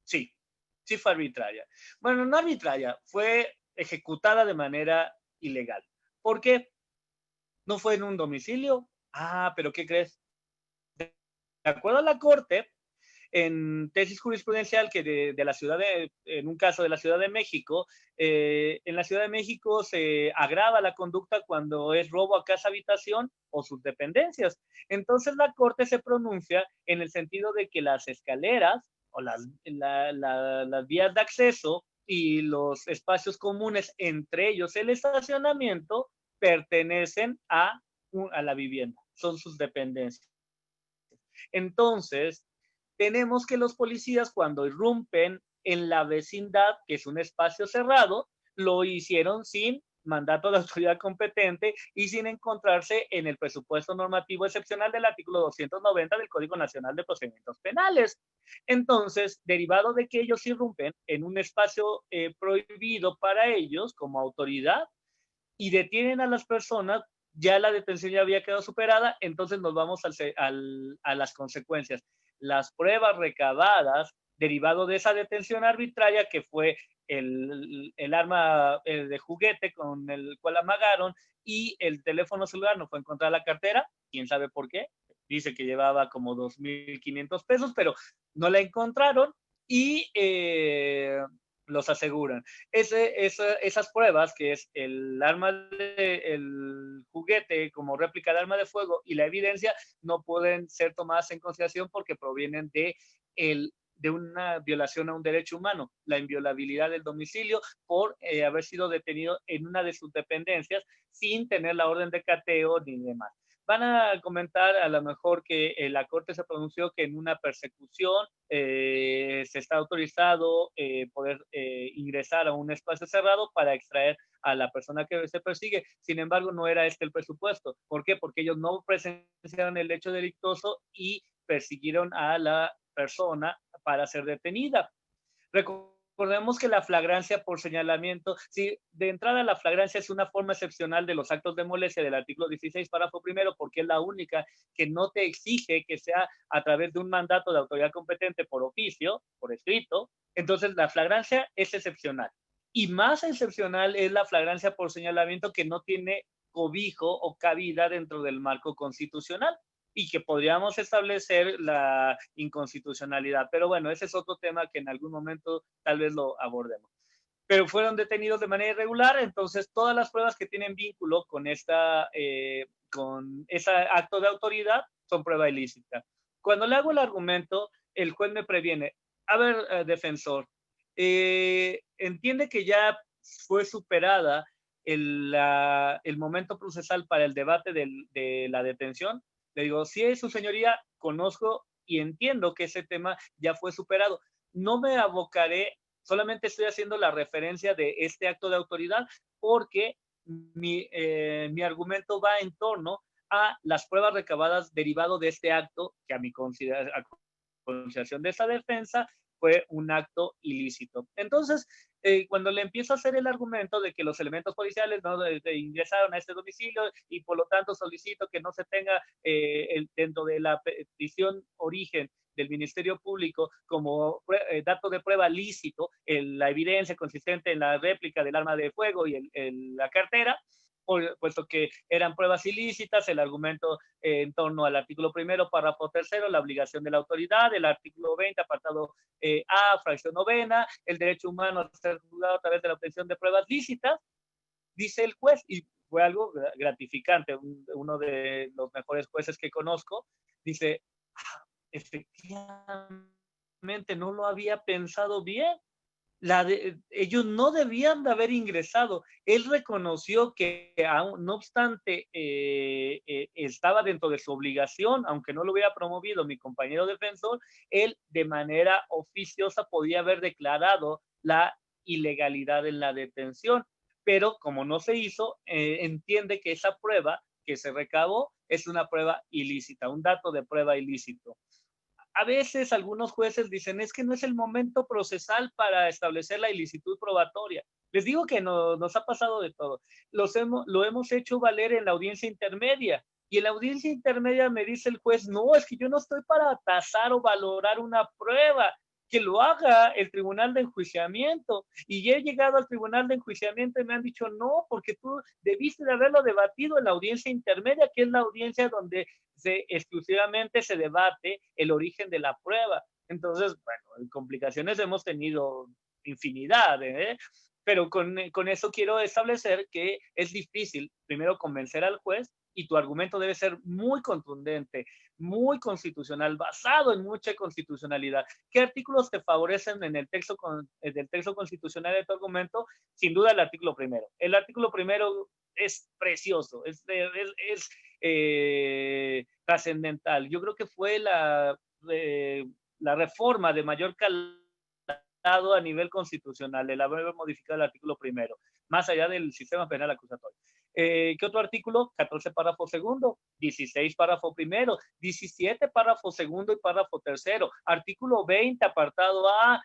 Sí, sí fue arbitraria. Bueno, no arbitraria, fue ejecutada de manera ilegal. ¿Por qué? ¿No fue en un domicilio? Ah, pero ¿qué crees? De acuerdo a la Corte, en tesis jurisprudencial que de la ciudad en un caso de la Ciudad de México, en la Ciudad de México se agrava la conducta cuando es robo a casa habitación o sus dependencias. Entonces la Corte se pronuncia en el sentido de que las escaleras o las vías de acceso y los espacios comunes, entre ellos el estacionamiento, pertenecen a la vivienda, son sus dependencias. Entonces, tenemos que los policías cuando irrumpen en la vecindad, que es un espacio cerrado, lo hicieron sin mandato de autoridad competente y sin encontrarse en el presupuesto normativo excepcional del artículo 290 del Código Nacional de Procedimientos Penales. Entonces, derivado de que ellos irrumpen en un espacio prohibido para ellos como autoridad y detienen a las personas, ya la detención ya había quedado superada, entonces nos vamos a las consecuencias. Las pruebas recabadas derivado de esa detención arbitraria, que fue el arma de juguete con el cual amagaron, y el teléfono celular, no fue encontrada la cartera, quién sabe por qué, dice que llevaba como 2,500 pesos, pero no la encontraron y los aseguran. Esas pruebas, que es el juguete como réplica de arma de fuego y la evidencia, no pueden ser tomadas en consideración porque provienen de una violación a un derecho humano, la inviolabilidad del domicilio por haber sido detenido en una de sus dependencias sin tener la orden de cateo ni demás. Van a comentar a lo mejor que la Corte se pronunció que en una persecución se está autorizado poder ingresar a un espacio cerrado para extraer a la persona que se persigue. Sin embargo, no era este el presupuesto. ¿Por qué? Porque ellos no presenciaron el hecho delictuoso y persiguieron a la persona para ser detenida. Recordemos que la flagrancia por señalamiento, si de entrada la flagrancia es una forma excepcional de los actos de molestia del artículo 16, párrafo primero, porque es la única que no te exige que sea a través de un mandato de autoridad competente por oficio, por escrito, entonces la flagrancia es excepcional. Y más excepcional es la flagrancia por señalamiento, que no tiene cobijo o cabida dentro del marco constitucional y que podríamos establecer la inconstitucionalidad. Pero bueno, ese es otro tema que en algún momento tal vez lo abordemos. Pero fueron detenidos de manera irregular, entonces todas las pruebas que tienen vínculo con ese acto de autoridad son prueba ilícita. Cuando le hago el argumento, el juez me previene, a ver, defensor, entiende que ya fue superada el momento procesal para el debate de la detención. Le digo, sí, su señoría, conozco y entiendo que ese tema ya fue superado. No me abocaré, solamente estoy haciendo la referencia de este acto de autoridad porque mi argumento va en torno a las pruebas recabadas derivado de este acto que a consideración de esa defensa fue un acto ilícito. Entonces, cuando le empiezo a hacer el argumento de que los elementos policiales no ingresaron a este domicilio y por lo tanto solicito que no se tenga dentro de la petición origen del Ministerio Público como dato de prueba lícito, la evidencia consistente en la réplica del arma de fuego y la cartera, puesto que eran pruebas ilícitas, el argumento en torno al artículo 1, párrafo 3, la obligación de la autoridad, el artículo 20, apartado A, fracción 9, el derecho humano a ser juzgado a través de la obtención de pruebas lícitas, dice el juez, y fue algo gratificante, uno de los mejores jueces que conozco, dice, efectivamente no lo había pensado bien. Ellos no debían de haber ingresado. Él reconoció que, no obstante, estaba dentro de su obligación, aunque no lo hubiera promovido mi compañero defensor, él de manera oficiosa podía haber declarado la ilegalidad en la detención, pero como no se hizo, entiende que esa prueba que se recabó es una prueba ilícita, un dato de prueba ilícito. A veces algunos jueces dicen, es que no es el momento procesal para establecer la ilicitud probatoria. Les digo que nos ha pasado de todo. Lo hemos hecho valer en la audiencia intermedia. Y en la audiencia intermedia me dice el juez, no, es que yo no estoy para tasar o valorar una prueba, que lo haga el tribunal de enjuiciamiento. Y he llegado al tribunal de enjuiciamiento y me han dicho, no, porque tú debiste de haberlo debatido en la audiencia intermedia, que es la audiencia donde exclusivamente se debate el origen de la prueba. Entonces, bueno, complicaciones hemos tenido infinidad, pero con eso quiero establecer que es difícil primero convencer al juez y tu argumento debe ser muy contundente, muy constitucional, basado en mucha constitucionalidad. ¿Qué artículos te favorecen en el texto, del texto constitucional de tu argumento? Sin duda el artículo 1. El artículo 1 es precioso, es trascendental. Yo creo que fue la reforma de mayor calado a nivel constitucional, el haber modificado el artículo 1, más allá del sistema penal acusatorio. ¿Qué otro artículo? 14, párrafo 2, 16, párrafo 1, 17, párrafo 2 y párrafo 3, artículo 20, apartado A,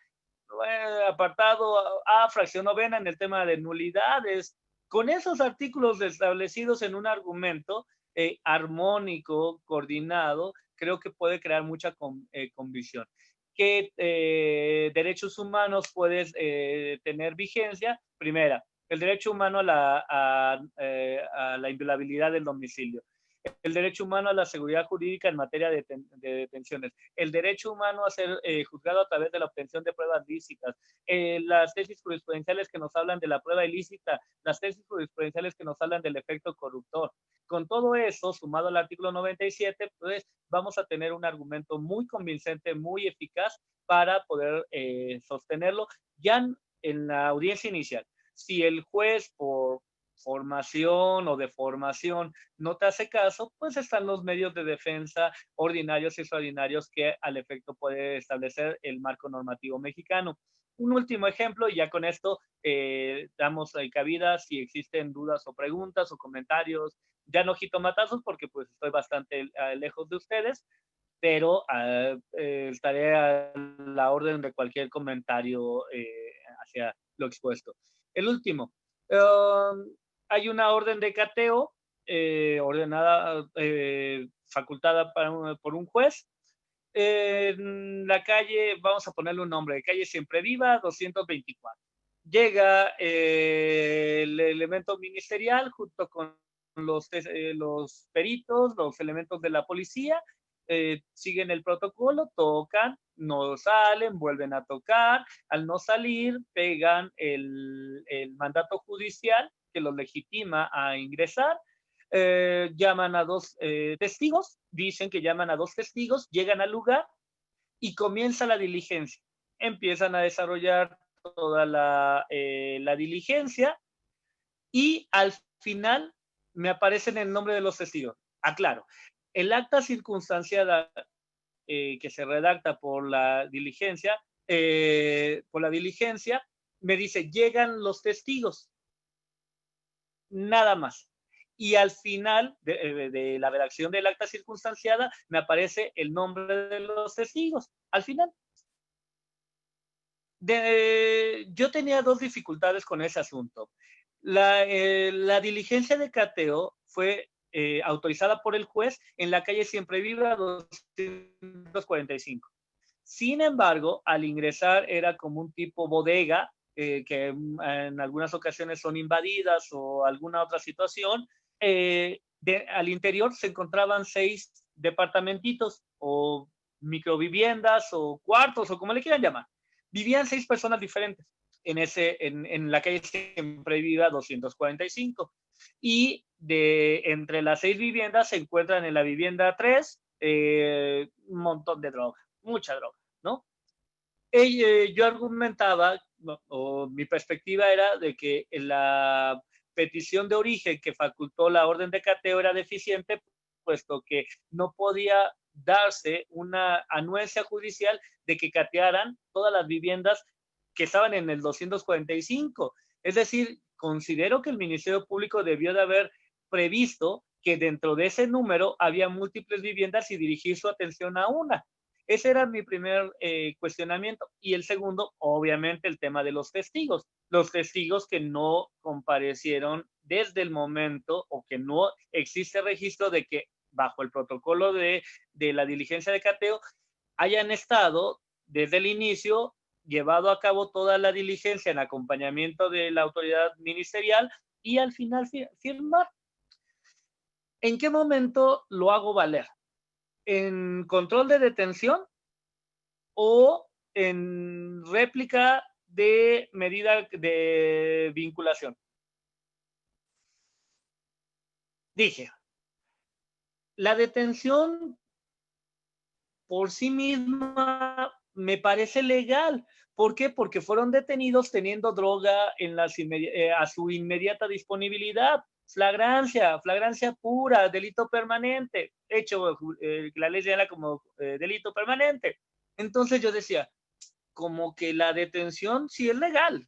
fracción 9 en el tema de nulidades. Con esos artículos establecidos en un argumento armónico, coordinado, creo que puede crear mucha convicción. ¿Qué derechos humanos puedes tener vigencia? Primera, el derecho humano a la inviolabilidad del domicilio, el derecho humano a la seguridad jurídica en materia de detenciones, el derecho humano a ser juzgado a través de la obtención de pruebas lícitas, las tesis jurisprudenciales que nos hablan de la prueba ilícita, las tesis jurisprudenciales que nos hablan del efecto corruptor. Con todo eso, sumado al artículo 97, pues vamos a tener un argumento muy convincente, muy eficaz para poder sostenerlo ya en la audiencia inicial. Si el juez por formación o de formación no te hace caso, pues están los medios de defensa ordinarios y extraordinarios que al efecto puede establecer el marco normativo mexicano. Un último ejemplo, y ya con esto damos cabida si existen dudas o preguntas o comentarios. Ya no jitomatazos porque pues estoy bastante lejos de ustedes, pero estaré a la orden de cualquier comentario hacia lo expuesto. El último, hay una orden de cateo ordenada, facultada por un juez. En la calle, vamos a ponerle un nombre, calle Siempre Viva, 224. Llega el elemento ministerial junto con los peritos, los elementos de la policía, siguen el protocolo, tocan, no salen, vuelven a tocar, al no salir pegan el mandato judicial que los legitima a ingresar, llaman a 2 testigos, dicen que llaman a 2 testigos, llegan al lugar y comienza la diligencia. Empiezan a desarrollar toda la diligencia y al final me aparecen el nombre de los testigos. Aclaro, el acta circunstanciada que se redacta por la diligencia, me dice, llegan los testigos. Nada más. Y al final de la redacción del acta circunstanciada me aparece el nombre de los testigos. Al final. Yo tenía dos dificultades con ese asunto. La diligencia de cateo fue autorizada por el juez en la calle Siempre Viva 245. Sin embargo, al ingresar era como un tipo bodega, que en algunas ocasiones son invadidas o alguna otra situación. Al interior se encontraban 6 departamentitos o microviviendas o cuartos o como le quieran llamar. Vivían 6 personas diferentes en la calle Siempre Viva 245. Y entre las 6 viviendas se encuentran en la vivienda 3 un montón de droga, mucha droga, ¿no? Yo argumentaba, o mi perspectiva era de que la petición de origen que facultó la orden de cateo era deficiente, puesto que no podía darse una anuencia judicial de que catearan todas las viviendas que estaban en el 245. Es decir, considero que el Ministerio Público debió de haber previsto que dentro de ese número había múltiples viviendas y dirigir su atención a una. Ese era mi primer cuestionamiento. Y el segundo, obviamente, el tema de los testigos. Los testigos que no comparecieron desde el momento o que no existe registro de que bajo el protocolo de la diligencia de cateo hayan estado desde el inicio, llevado a cabo toda la diligencia en acompañamiento de la autoridad ministerial y al final firmar. ¿En qué momento lo hago valer? ¿En control de detención o en réplica de medida de vinculación? Dije, la detención por sí misma me parece legal. ¿Por qué? Porque fueron detenidos teniendo droga a su inmediata disponibilidad. Flagrancia pura, delito permanente, hecho, la ley señala como delito permanente. Entonces yo decía, como que la detención sí es legal,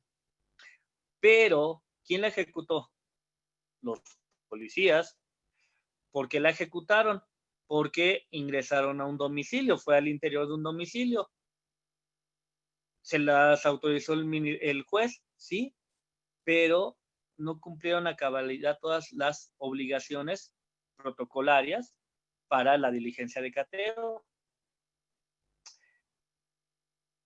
pero ¿quién la ejecutó? Los policías. ¿Por qué la ejecutaron? Porque ingresaron a un domicilio, fue al interior de un domicilio. ¿Se las autorizó el juez? Sí, pero no cumplieron a cabalidad todas las obligaciones protocolarias para la diligencia de cateo.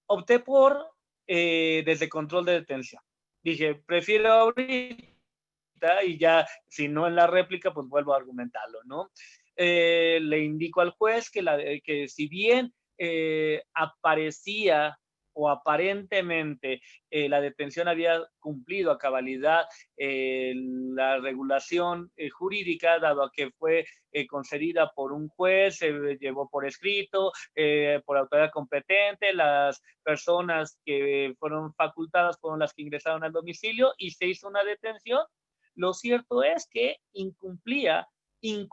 Opté por desde control de detención. Dije, prefiero ahorita y ya, si no en la réplica, pues vuelvo a argumentarlo, ¿no? Le indico al juez que si bien aparecía o aparentemente la detención había cumplido a cabalidad la regulación jurídica, dado a que fue concedida por un juez, se llevó por escrito, por autoridad competente, las personas que fueron facultadas fueron las que ingresaron al domicilio y se hizo una detención. Lo cierto es que incumplía el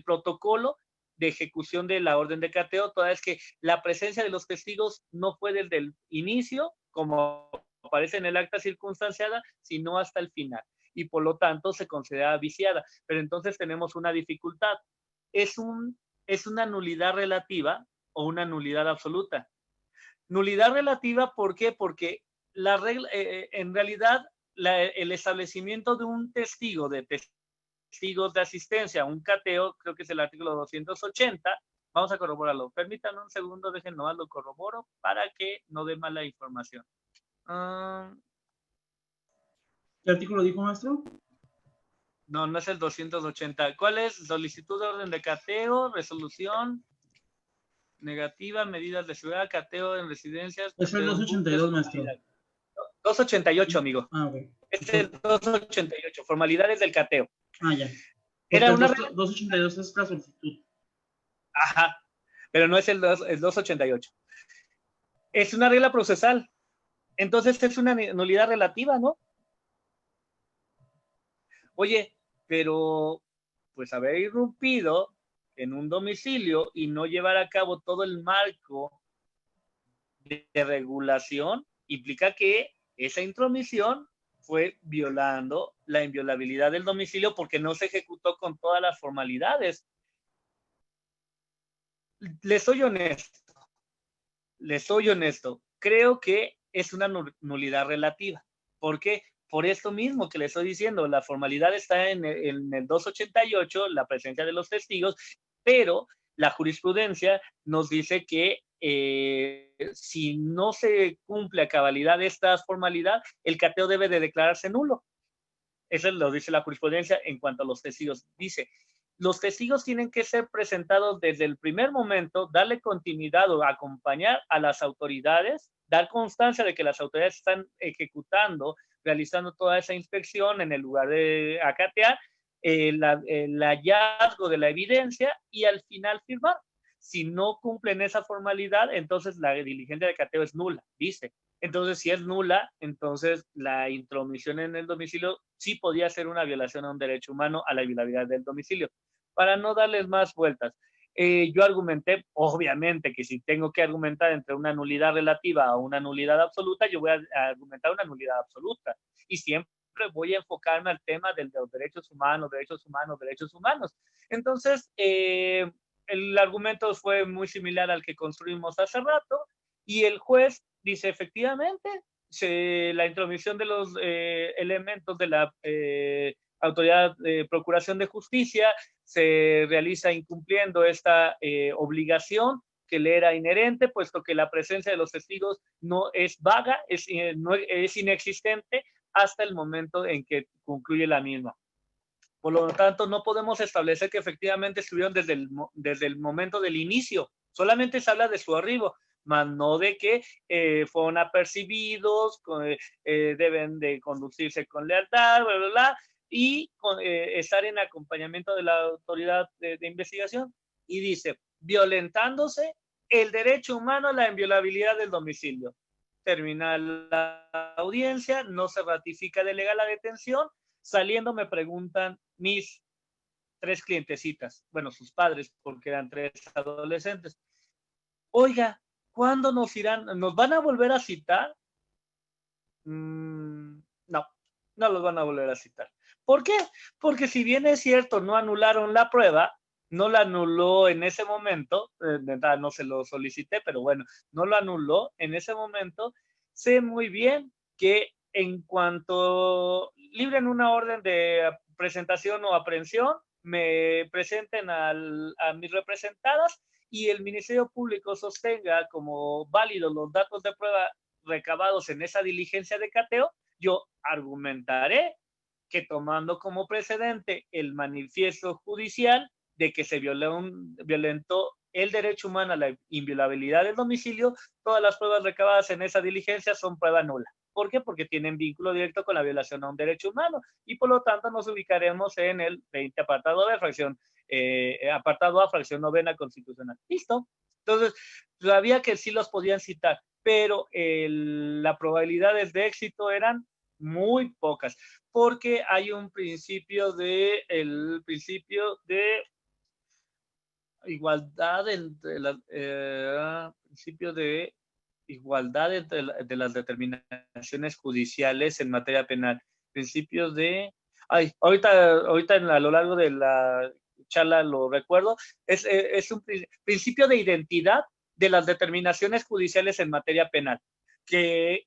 protocolo de ejecución de la orden de cateo, toda vez que la presencia de los testigos no fue desde el inicio, como aparece en el acta circunstanciada, sino hasta el final. Y por lo tanto se considera viciada. Pero entonces tenemos una dificultad. ¿Es una nulidad relativa o una nulidad absoluta? Nulidad relativa, ¿por qué? Porque la regla, en realidad, el establecimiento de un testigo de testigos de asistencia, un cateo, creo que es el artículo 280. Vamos a corroborarlo. Permítanme un segundo, dejen nomás lo corroboro para que no dé mala información. ¿Qué artículo dijo, maestro? No, no es el 280. ¿Cuál es? Solicitud de orden de cateo, resolución negativa, medidas de seguridad, cateo en residencias. Es el 282, maestro. 288, amigo. Ok. Este es el 288, formalidades del cateo. Ya. Era una 282 es la solicitud. Ajá, pero no es el 288. Es una regla procesal. Entonces es una nulidad relativa, ¿no? Oye, pero pues haber irrumpido en un domicilio y no llevar a cabo todo el marco de regulación implica que esa intromisión fue violando la inviolabilidad del domicilio porque no se ejecutó con todas las formalidades. Les soy honesto. les soy honesto, creo que es una nulidad relativa. ¿Por qué? Por esto mismo que le estoy diciendo, la formalidad está en el 288, la presencia de los testigos, pero la jurisprudencia nos dice que si no se cumple a cabalidad esta formalidad, el cateo debe de declararse nulo. Eso lo dice la jurisprudencia en cuanto a los testigos. Dice, los testigos tienen que ser presentados desde el primer momento, darle continuidad o acompañar a las autoridades, dar constancia de que las autoridades están ejecutando, realizando toda esa inspección en el lugar de acatear, el hallazgo de la evidencia y al final firmar. Si no cumplen esa formalidad, entonces la diligencia de cateo es nula, dice. Entonces, si es nula, entonces la intromisión en el domicilio sí podía ser una violación a un derecho humano, a la inviolabilidad del domicilio. Para no darles más vueltas, yo argumenté, obviamente, que si tengo que argumentar entre una nulidad relativa o una nulidad absoluta, yo voy a argumentar una nulidad absoluta. Y siempre voy a enfocarme al tema de los derechos humanos, derechos humanos, derechos humanos. Entonces, el argumento fue muy similar al que construimos hace rato y el juez dice, efectivamente, la intromisión de los elementos de la autoridad de procuración de justicia se realiza incumpliendo esta obligación que le era inherente, puesto que la presencia de los testigos no es vaga, no, es inexistente hasta el momento en que concluye la misma. Por lo tanto, no podemos establecer que efectivamente estuvieron desde el momento del inicio. Solamente se habla de su arribo, más no de que fueron apercibidos, deben de conducirse con lealtad, bla, bla, bla, y estar en acompañamiento de la autoridad de investigación. Y dice, violentándose el derecho humano a la inviolabilidad del domicilio. Termina la audiencia, no se ratifica de legal la detención. Saliendo me preguntan mis 3 clientecitas, bueno, sus padres, porque eran 3 adolescentes. Oiga, ¿cuándo nos van a volver a citar? No, no los van a volver a citar. ¿Por qué? Porque si bien es cierto, no anularon la prueba, no la anuló en ese momento, no se lo solicité, pero bueno, no lo anuló en ese momento, sé muy bien que en cuanto libren una orden de presentación o aprehensión, me presenten a mis representadas y el Ministerio Público sostenga como válidos los datos de prueba recabados en esa diligencia de cateo, yo argumentaré que tomando como precedente el manifiesto judicial de que se violentó el derecho humano a la inviolabilidad del domicilio, todas las pruebas recabadas en esa diligencia son prueba nula. ¿Por qué? Porque tienen vínculo directo con la violación a un derecho humano y por lo tanto nos ubicaremos en el 20 apartado B, apartado A, fracción novena constitucional. ¿Listo? Entonces, sabía que sí los podían citar, pero las probabilidades de éxito eran muy pocas, porque hay un principio de igualdad entre principio de igualdad entre de las determinaciones judiciales en materia penal, principios de ahorita a lo largo de la charla lo recuerdo, es un principio de identidad de las determinaciones judiciales en materia penal, que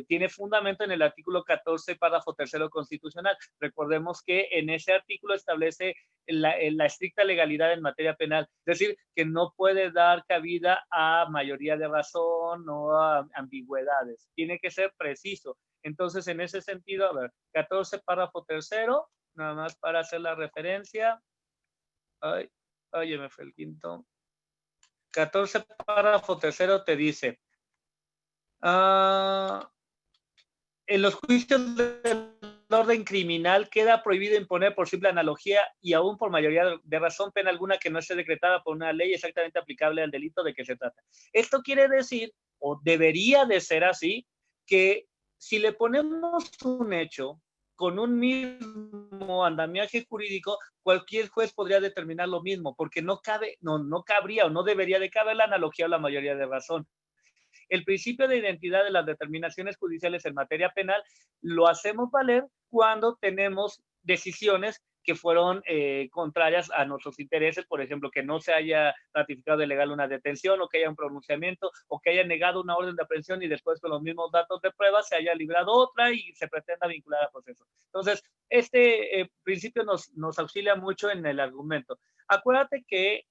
tiene fundamento en el artículo 14, párrafo tercero constitucional. Recordemos que en ese artículo establece la estricta legalidad en materia penal, es decir, que no puede dar cabida a mayoría de razón o a ambigüedades, tiene que ser preciso. Entonces, en ese sentido, a ver, 14, párrafo tercero, nada más para hacer la referencia. Ay, me fue el quinto. 14, párrafo tercero te dice, en los juicios del orden criminal queda prohibido imponer por simple analogía y aún por mayoría de razón pena alguna que no esté decretada por una ley exactamente aplicable al delito de que se trata. Esto quiere decir, o debería de ser así, que si le ponemos un hecho con un mismo andamiaje jurídico, cualquier juez podría determinar lo mismo, porque no cabría o no debería de caber la analogía o la mayoría de razón. El principio de identidad de las determinaciones judiciales en materia penal lo hacemos valer cuando tenemos decisiones que fueron contrarias a nuestros intereses, por ejemplo, que no se haya ratificado de legal una detención o que haya un pronunciamiento o que haya negado una orden de aprehensión y después con los mismos datos de prueba se haya librado otra y se pretenda vincular al proceso. Entonces, este principio nos auxilia mucho en el argumento. Acuérdate que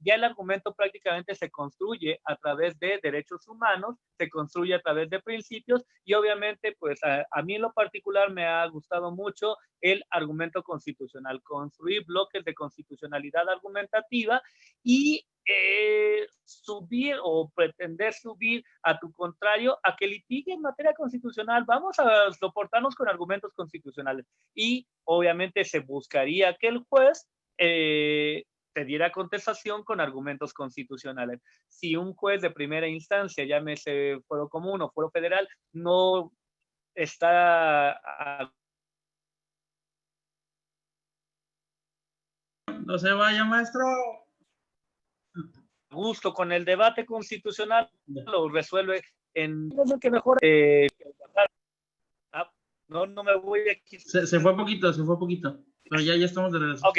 ya el argumento prácticamente se construye a través de derechos humanos, se construye a través de principios y obviamente pues a mí en lo particular me ha gustado mucho el argumento constitucional, construir bloques de constitucionalidad argumentativa y subir o pretender subir a tu contrario a que litigue en materia constitucional. Vamos a soportarnos con argumentos constitucionales y obviamente se buscaría que el juez te diera contestación con argumentos constitucionales. Si un juez de primera instancia, llámese fuero común o fuero federal, no está No se vaya, maestro. gusto con el debate constitucional, lo resuelve en que mejor no me voy aquí. Se fue poquito, pero ya estamos de regreso. Ok,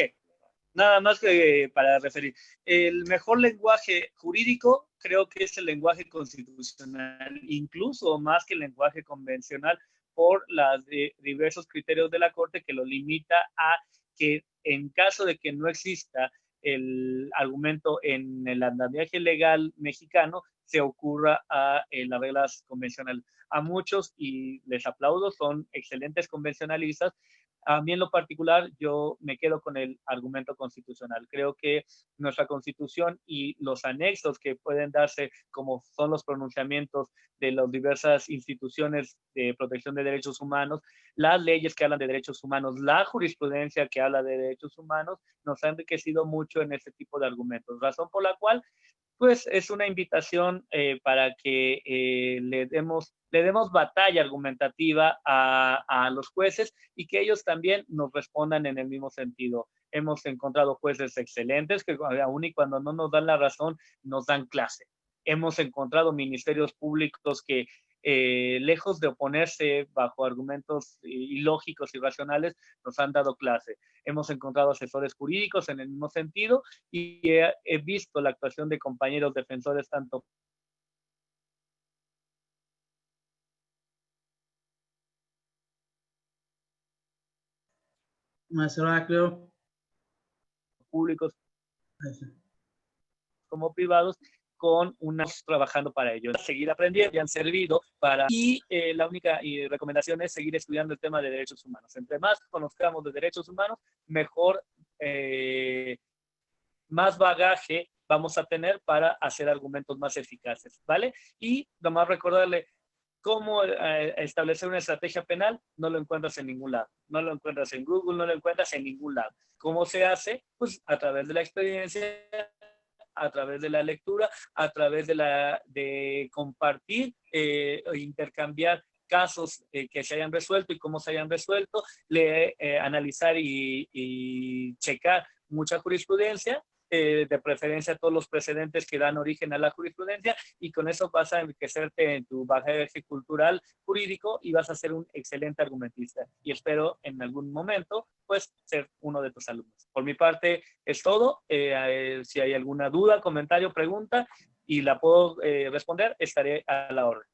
nada más que para referir. El mejor lenguaje jurídico creo que es el lenguaje constitucional, incluso más que el lenguaje convencional, por los diversos criterios de la Corte que lo limita a que en caso de que no exista el argumento en el andamiaje legal mexicano, se ocurra a las reglas convencionales. A muchos, y les aplaudo, son excelentes convencionalistas. A mí en lo particular, yo me quedo con el argumento constitucional. Creo que nuestra Constitución y los anexos que pueden darse, como son los pronunciamientos de las diversas instituciones de protección de derechos humanos, las leyes que hablan de derechos humanos, la jurisprudencia que habla de derechos humanos, nos ha enriquecido mucho en este tipo de argumentos. Razón por la cual, pues, es una invitación para que le demos batalla argumentativa a los jueces y que ellos también nos respondan en el mismo sentido. Hemos encontrado jueces excelentes que aún y cuando no nos dan la razón, nos dan clase. Hemos encontrado ministerios públicos que lejos de oponerse bajo argumentos ilógicos y racionales, nos han dado clase. Hemos encontrado asesores jurídicos en el mismo sentido y he visto la actuación de compañeros defensores tanto Maestro Acleo. Públicos como privados, con unos trabajando para ello. Seguir aprendiendo, y han servido para... Y la única recomendación es seguir estudiando el tema de derechos humanos. Entre más conozcamos de derechos humanos, mejor, más bagaje vamos a tener para hacer argumentos más eficaces, ¿vale? Y nomás recordarle, cómo establecer una estrategia penal, no lo encuentras en ningún lado. No lo encuentras en Google, no lo encuentras en ningún lado. ¿Cómo se hace? Pues a través de la experiencia, a través de la lectura, a través de compartir o intercambiar casos que se hayan resuelto y cómo se hayan resuelto, analizar y checar mucha jurisprudencia, de preferencia todos los precedentes que dan origen a la jurisprudencia, y con eso vas a enriquecerte en tu bagaje cultural jurídico y vas a ser un excelente argumentista. Y espero en algún momento, pues, ser uno de tus alumnos. Por mi parte es todo. Si hay alguna duda, comentario, pregunta y la puedo responder, estaré a la orden.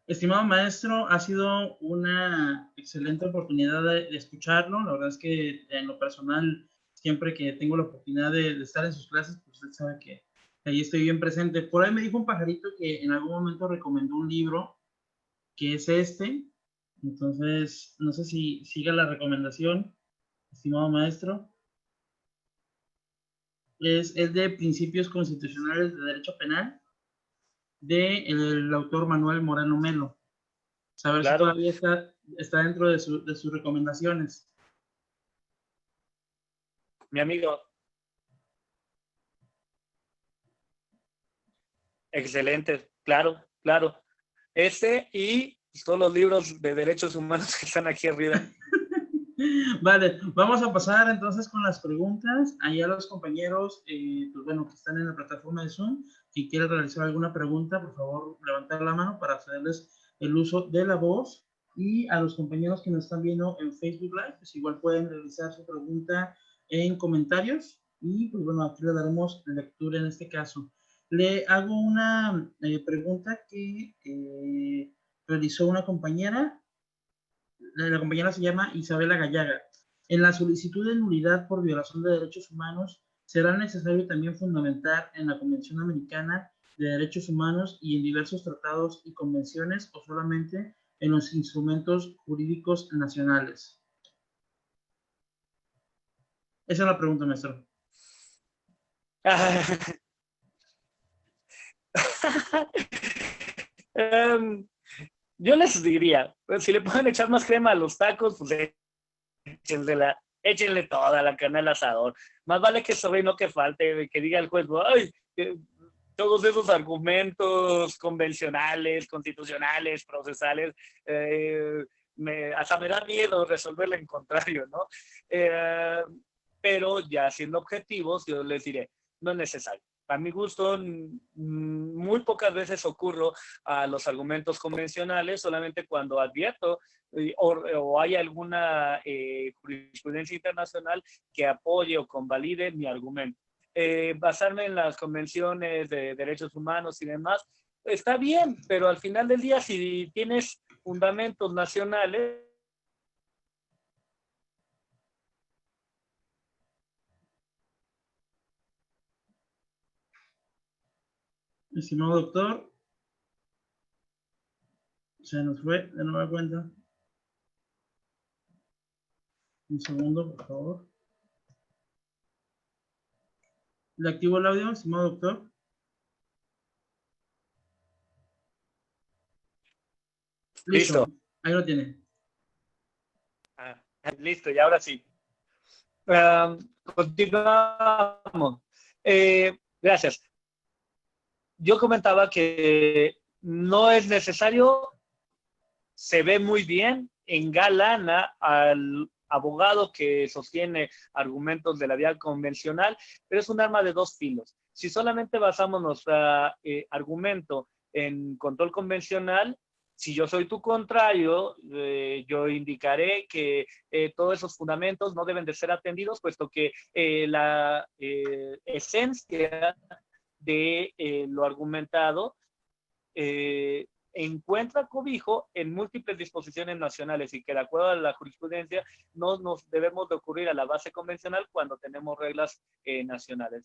Estimado maestro, ha sido una excelente oportunidad de escucharlo. La verdad es que en lo personal, siempre que tengo la oportunidad de estar en sus clases, pues usted sabe que ahí estoy bien presente. Por ahí me dijo un pajarito que en algún momento recomendó un libro que es este. Entonces, no sé si siga la recomendación, estimado maestro. Es de Principios Constitucionales de Derecho Penal, del autor Manuel Moreno Melo. Saber claro. Si todavía está dentro de sus recomendaciones. Mi amigo. Excelente, claro. Ese y todos los libros de derechos humanos que están aquí arriba. Vale, vamos a pasar entonces con las preguntas. Ahí a los compañeros, pues bueno, que están en la plataforma de Zoom, si quieren realizar alguna pregunta, por favor, levantar la mano para hacerles el uso de la voz. Y a los compañeros que nos están viendo en Facebook Live, pues igual pueden realizar su pregunta en comentarios y pues bueno, aquí le daremos lectura en este caso. Le hago una pregunta que realizó una compañera. La compañera se llama Isabela Gallaga. En la solicitud de nulidad por violación de derechos humanos, ¿será necesario también fundamentar en la Convención Americana de Derechos Humanos y en diversos tratados y convenciones o solamente en los instrumentos jurídicos nacionales? Esa es la pregunta, maestro. Yo les diría, pues, si le pueden echar más crema a los tacos, pues échenle toda la carne al asador. Más vale que sobre y no que falte, que diga el juez, ay, todos esos argumentos convencionales, constitucionales, procesales, hasta me da miedo resolverle en contrario, ¿no? Pero ya siendo objetivos, yo les diré, no es necesario. A mi gusto, muy pocas veces ocurro a los argumentos convencionales, solamente cuando advierto o hay alguna jurisprudencia internacional que apoye o convalide mi argumento. Basarme en las convenciones de derechos humanos y demás, está bien, pero al final del día, si tienes fundamentos nacionales, Estimado doctor, se nos fue de nueva cuenta. Un segundo, por favor. ¿Le activo el audio, estimado doctor? Listo. Ahí lo tiene. Listo, y ahora sí. Continuamos. Gracias. Yo comentaba que no es necesario, se ve muy bien, engalana al abogado que sostiene argumentos de la vía convencional, pero es un arma de dos filos. Si solamente basamos nuestro argumento en control convencional, si yo soy tu contrario, yo indicaré que todos esos fundamentos no deben de ser atendidos, puesto que la esencia de lo argumentado encuentra cobijo en múltiples disposiciones nacionales y que de acuerdo a la jurisprudencia no nos debemos de ocurrir a la base convencional cuando tenemos reglas nacionales.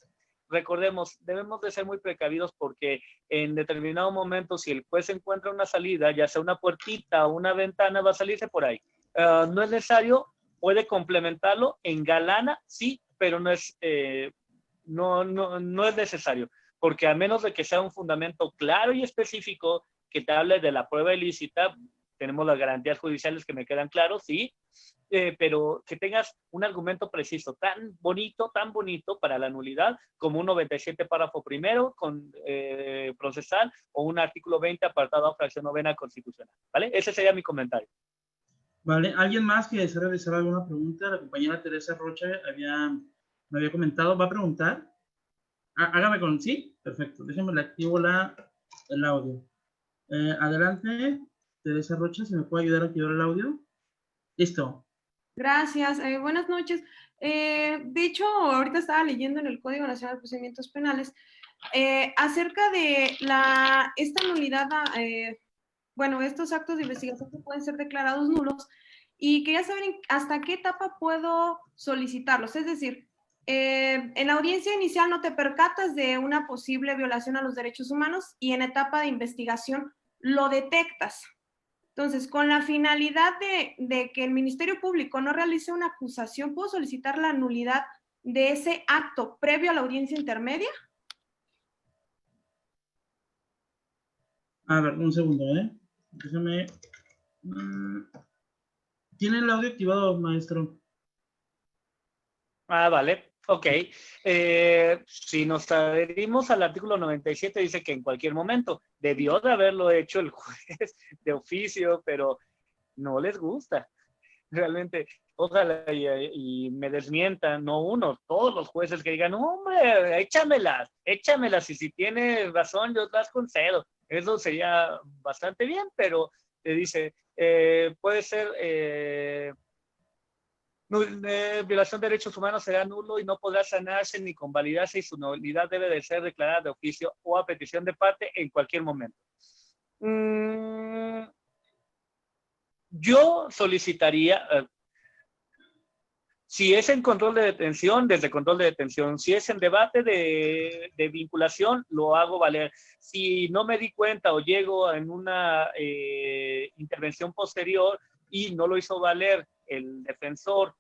Recordemos, debemos de ser muy precavidos porque en determinado momento si el juez encuentra una salida, ya sea una puertita o una ventana, va a salirse por ahí. No es necesario, puede complementarlo, engalana, sí, pero no es necesario, porque a menos de que sea un fundamento claro y específico que te hable de la prueba ilícita, tenemos las garantías judiciales que me quedan claros, sí, pero que tengas un argumento preciso, tan bonito para la nulidad, como un 97 párrafo primero con procesal o un artículo 20 apartado fracción novena constitucional, ¿vale? Ese sería mi comentario. Vale, ¿alguien más que desea realizar alguna pregunta? La compañera Teresa Rocha me había comentado, ¿va a preguntar? Hágame con sí, perfecto. Déjenme le activo el audio. Adelante, Teresa Rocha, si me puede ayudar a activar el audio. Listo. Gracias. Buenas noches. De hecho, ahorita estaba leyendo en el Código Nacional de Procedimientos Penales acerca de esta nulidad, estos actos de investigación que pueden ser declarados nulos, y quería saber hasta qué etapa puedo solicitarlos. Es decir, en la audiencia inicial no te percatas de una posible violación a los derechos humanos y en etapa de investigación lo detectas. Entonces, con la finalidad de que el Ministerio Público no realice una acusación, ¿puedo solicitar la nulidad de ese acto previo a la audiencia intermedia? A ver, un segundo, Déjame. ¿Tiene el audio activado, maestro? Vale. Ok. Si nos adherimos al artículo 97, dice que en cualquier momento debió de haberlo hecho el juez de oficio, pero no les gusta. Realmente, ojalá y me desmientan, no uno, todos los jueces que digan, hombre, échamelas, y si tienes razón, yo las concedo. Eso sería bastante bien, pero dice, puede ser violación de derechos humanos será nulo y no podrá sanarse ni convalidarse y su nulidad debe de ser declarada de oficio o a petición de parte en cualquier momento. Yo solicitaría, si es en control de detención, desde control de detención. Si es en debate de vinculación, lo hago valer. Si no me di cuenta o llego en una intervención posterior y no lo hizo valer el defensor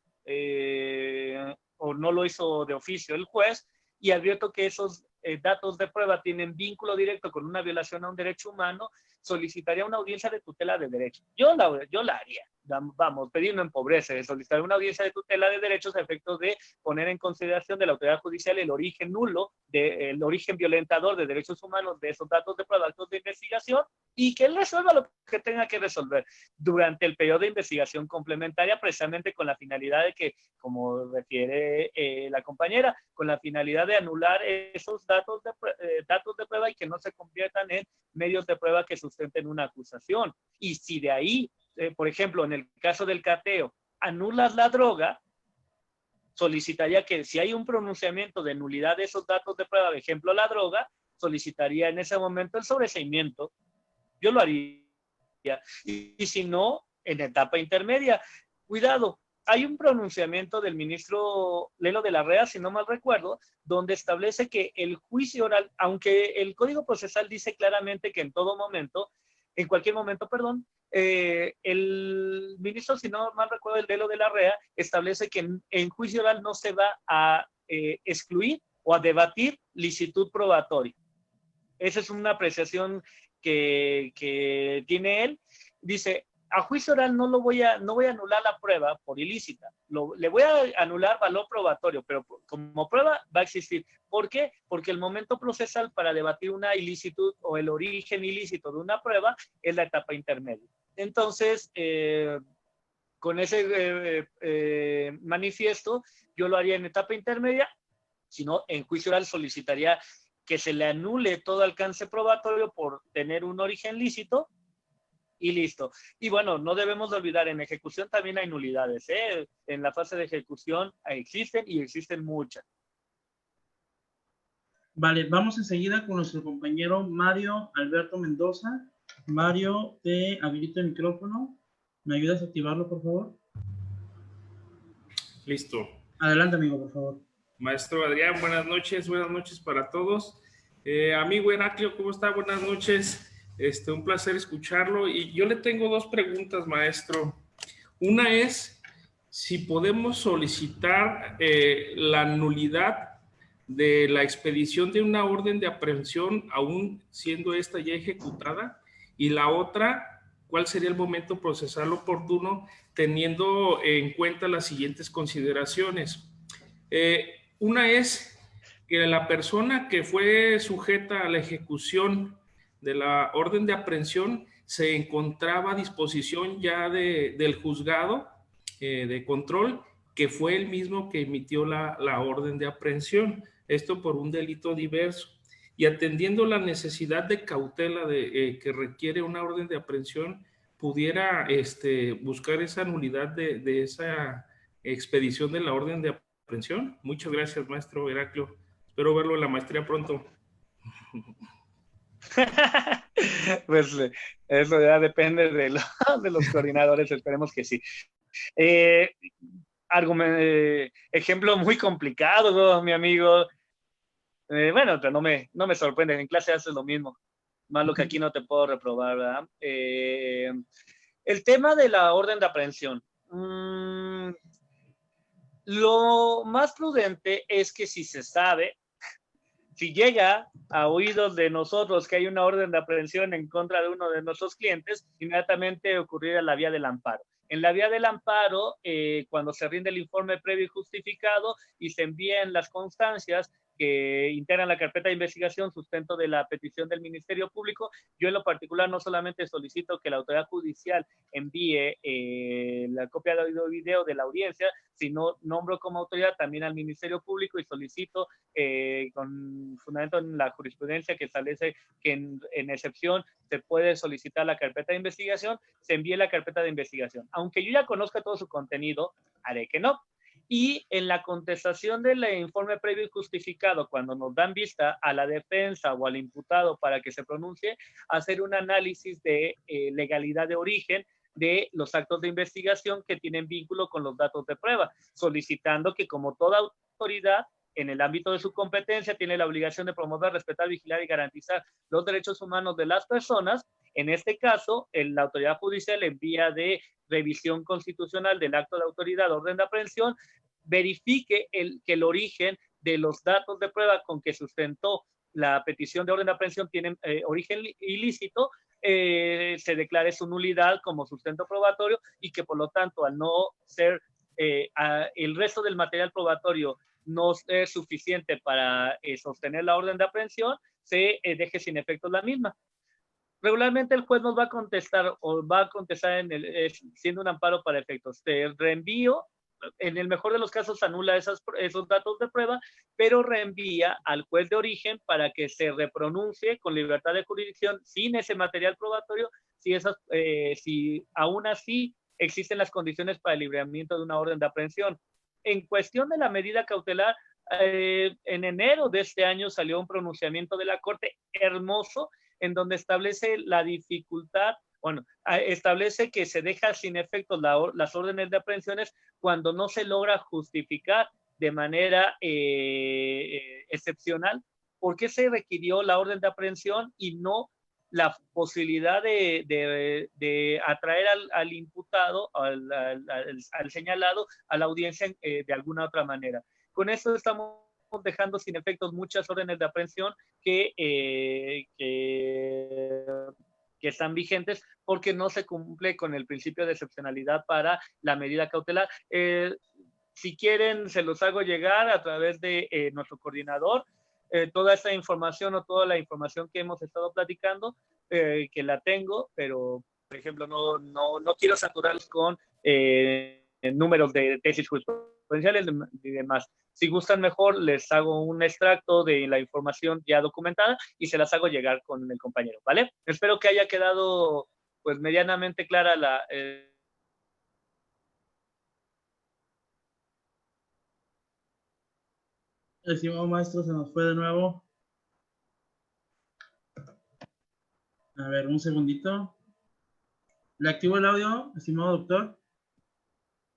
o no lo hizo de oficio el juez, y advierto que esos datos de prueba tienen vínculo directo con una violación a un derecho humano, solicitaría una audiencia de tutela de derechos. Yo la haría. Vamos, pedir no empobrece, solicitar una audiencia de tutela de derechos a efectos de poner en consideración de la autoridad judicial el origen nulo, el origen violentador de derechos humanos de esos datos de prueba, actos de investigación, y que él resuelva lo que tenga que resolver durante el periodo de investigación complementaria, precisamente con la finalidad de que, como refiere la compañera, con la finalidad de anular esos datos de prueba y que no se conviertan en medios de prueba que sustenten una acusación. Y si de ahí, por ejemplo, en el caso del cateo, anulas la droga, solicitaría que si hay un pronunciamiento de nulidad de esos datos de prueba, de ejemplo, la droga, solicitaría en ese momento el sobreseimiento. Yo lo haría. Y si no, en etapa intermedia. Cuidado, hay un pronunciamiento del ministro Lelo de la Rea, si no mal recuerdo, donde establece que el juicio oral, aunque el Código Procesal dice claramente que en todo momento, en cualquier momento, perdón, el ministro, si no mal recuerdo, el Lelo de la Rea, establece que en juicio oral no se va a excluir o a debatir licitud probatoria. Esa es una apreciación que tiene él. Dice, a juicio oral no voy a anular la prueba por ilícita. Le voy a anular valor probatorio, pero como prueba va a existir. ¿Por qué? Porque el momento procesal para debatir una ilicitud o el origen ilícito de una prueba es la etapa intermedia. Entonces, con ese manifiesto, yo lo haría en etapa intermedia. Si no, en juicio oral solicitaría que se le anule todo alcance probatorio por tener un origen lícito y listo. Y bueno, no debemos de olvidar, en ejecución también hay nulidades, ¿eh? En la fase de ejecución existen y existen muchas. Vale, vamos enseguida con nuestro compañero Mario Alberto Mendoza. Mario, te habilito el micrófono. ¿Me ayudas a activarlo, por favor? Listo. Adelante, amigo, por favor. Maestro Adrián, buenas noches para todos. Amigo Heraclio, ¿cómo está? Buenas noches. Un placer escucharlo. Y yo le tengo dos preguntas, maestro. Una es si podemos solicitar la nulidad de la expedición de una orden de aprehensión, aún siendo esta ya ejecutada. Y la otra, ¿cuál sería el momento procesal oportuno teniendo en cuenta las siguientes consideraciones? Una es que la persona que fue sujeta a la ejecución de la orden de aprehensión se encontraba a disposición ya del juzgado de control, que fue el mismo que emitió la orden de aprehensión, esto por un delito diverso. Y atendiendo la necesidad de cautela que requiere una orden de aprehensión, pudiera buscar esa nulidad de esa expedición de la orden de aprehensión. Muchas gracias, maestro Heraclio. Espero verlo en la maestría pronto. Pues eso ya depende de los coordinadores, esperemos que sí. Ejemplo muy complicado, mi amigo. Bueno, pero no me sorprende, en clase haces lo mismo. Más lo que aquí no te puedo reprobar, ¿verdad? El tema de la orden de aprehensión. Lo más prudente es que si se sabe, si llega a oídos de nosotros que hay una orden de aprehensión en contra de uno de nuestros clientes, inmediatamente ocurrir a la vía del amparo. En la vía del amparo, cuando se rinde el informe previo y justificado y se envían las constancias que integran la carpeta de investigación sustento de la petición del Ministerio Público. Yo en lo particular no solamente solicito que la autoridad judicial envíe la copia de audio y video de la audiencia, sino nombro como autoridad también al Ministerio Público y solicito con fundamento en la jurisprudencia que establece que en excepción se puede solicitar la carpeta de investigación, se envíe la carpeta de investigación. Aunque yo ya conozca todo su contenido, haré que no. Y en la contestación del informe previo y justificado, cuando nos dan vista a la defensa o al imputado para que se pronuncie, hacer un análisis de legalidad de origen de los actos de investigación que tienen vínculo con los datos de prueba, solicitando que como toda autoridad en el ámbito de su competencia tiene la obligación de promover, respetar, vigilar y garantizar los derechos humanos de las personas. En este caso, la autoridad judicial envía de revisión constitucional del acto de autoridad, orden de aprehensión, verifique que el origen de los datos de prueba con que sustentó la petición de orden de aprehensión tienen origen ilícito, se declare su nulidad como sustento probatorio y que por lo tanto al no ser el resto del material probatorio no es suficiente para sostener la orden de aprehensión, se deje sin efectos la misma. Regularmente el juez nos va a contestar o va a contestar siendo un amparo para efectos de reenvío. En el mejor de los casos anula esos datos de prueba, pero reenvía al juez de origen para que se repronuncie con libertad de jurisdicción sin ese material probatorio, si aún así existen las condiciones para el libramiento de una orden de aprehensión. En cuestión de la medida cautelar, en enero de este año salió un pronunciamiento de la Corte hermoso en donde establece la dificultad, establece que se deja sin efectos las órdenes de aprehensiones cuando no se logra justificar de manera excepcional por qué se requirió la orden de aprehensión y no la posibilidad de atraer al imputado, al señalado, a la audiencia de alguna otra manera. Con eso estamos dejando sin efectos muchas órdenes de aprehensión que están vigentes porque no se cumple con el principio de excepcionalidad para la medida cautelar. Si quieren, se los hago llegar a través de nuestro coordinador, toda esta información o toda la información que hemos estado platicando, que la tengo, pero, por ejemplo, no quiero saturarlos con números de tesis jurisprudenciales y demás. Si gustan mejor, les hago un extracto de la información ya documentada y se las hago llegar con el compañero, ¿vale? Espero que haya quedado, pues, medianamente clara la... Estimado maestro, se nos fue de nuevo. A ver, un segundito. ¿Le activo el audio, estimado doctor?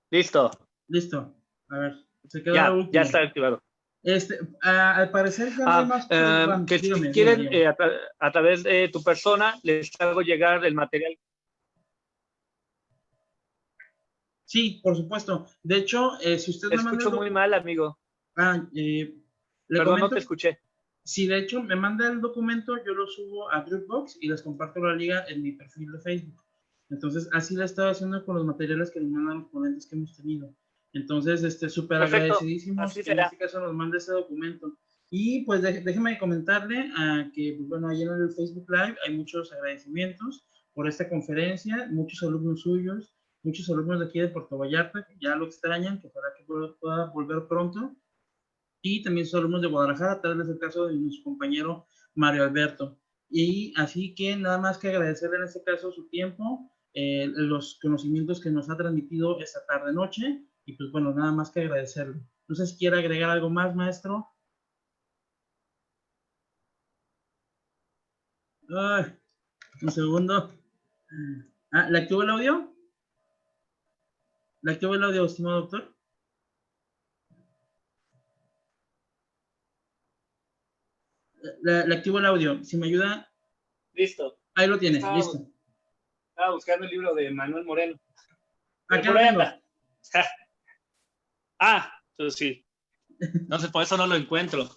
Listo. Listo. A ver, se quedó la última. Ya está activado. Al parecer ya no hay más. Que dígame, si quieren, dígame. a través de tu persona, les hago llegar el material. Sí, por supuesto. De hecho, si usted Te me manda... escucho muy mal, amigo. le Perdón, comento, no te escuché. Si de hecho me manda el documento, yo lo subo a Dropbox y les comparto la liga en mi perfil de Facebook. Entonces, así la he estado haciendo con los materiales que nos mandan los ponentes que hemos tenido. Entonces, súper agradecidísimos que en este caso nos mande ese documento. Y pues déjeme comentarle que, pues, bueno, ahí en el Facebook Live hay muchos agradecimientos por esta conferencia, muchos alumnos suyos, muchos alumnos de aquí de Puerto Vallarta, que ya lo extrañan, que ojalá que pueda volver pronto. Y también sus alumnos de Guadalajara, tal vez el caso de nuestro compañero Mario Alberto. Y así que nada más que agradecerle en este caso su tiempo, los conocimientos que nos ha transmitido esta tarde-noche, y pues bueno, nada más que agradecerle. No sé si quiere agregar algo más, maestro. Ay, un segundo. ¿Le activo el audio? ¿Le activo el audio, estimado doctor? Le activo el audio. Si me ayuda. Listo. Ahí lo tiene, listo. Estaba buscando el libro de Manuel Moreno. Acá por ahí anda. Entonces sí. No sé, por eso no lo encuentro.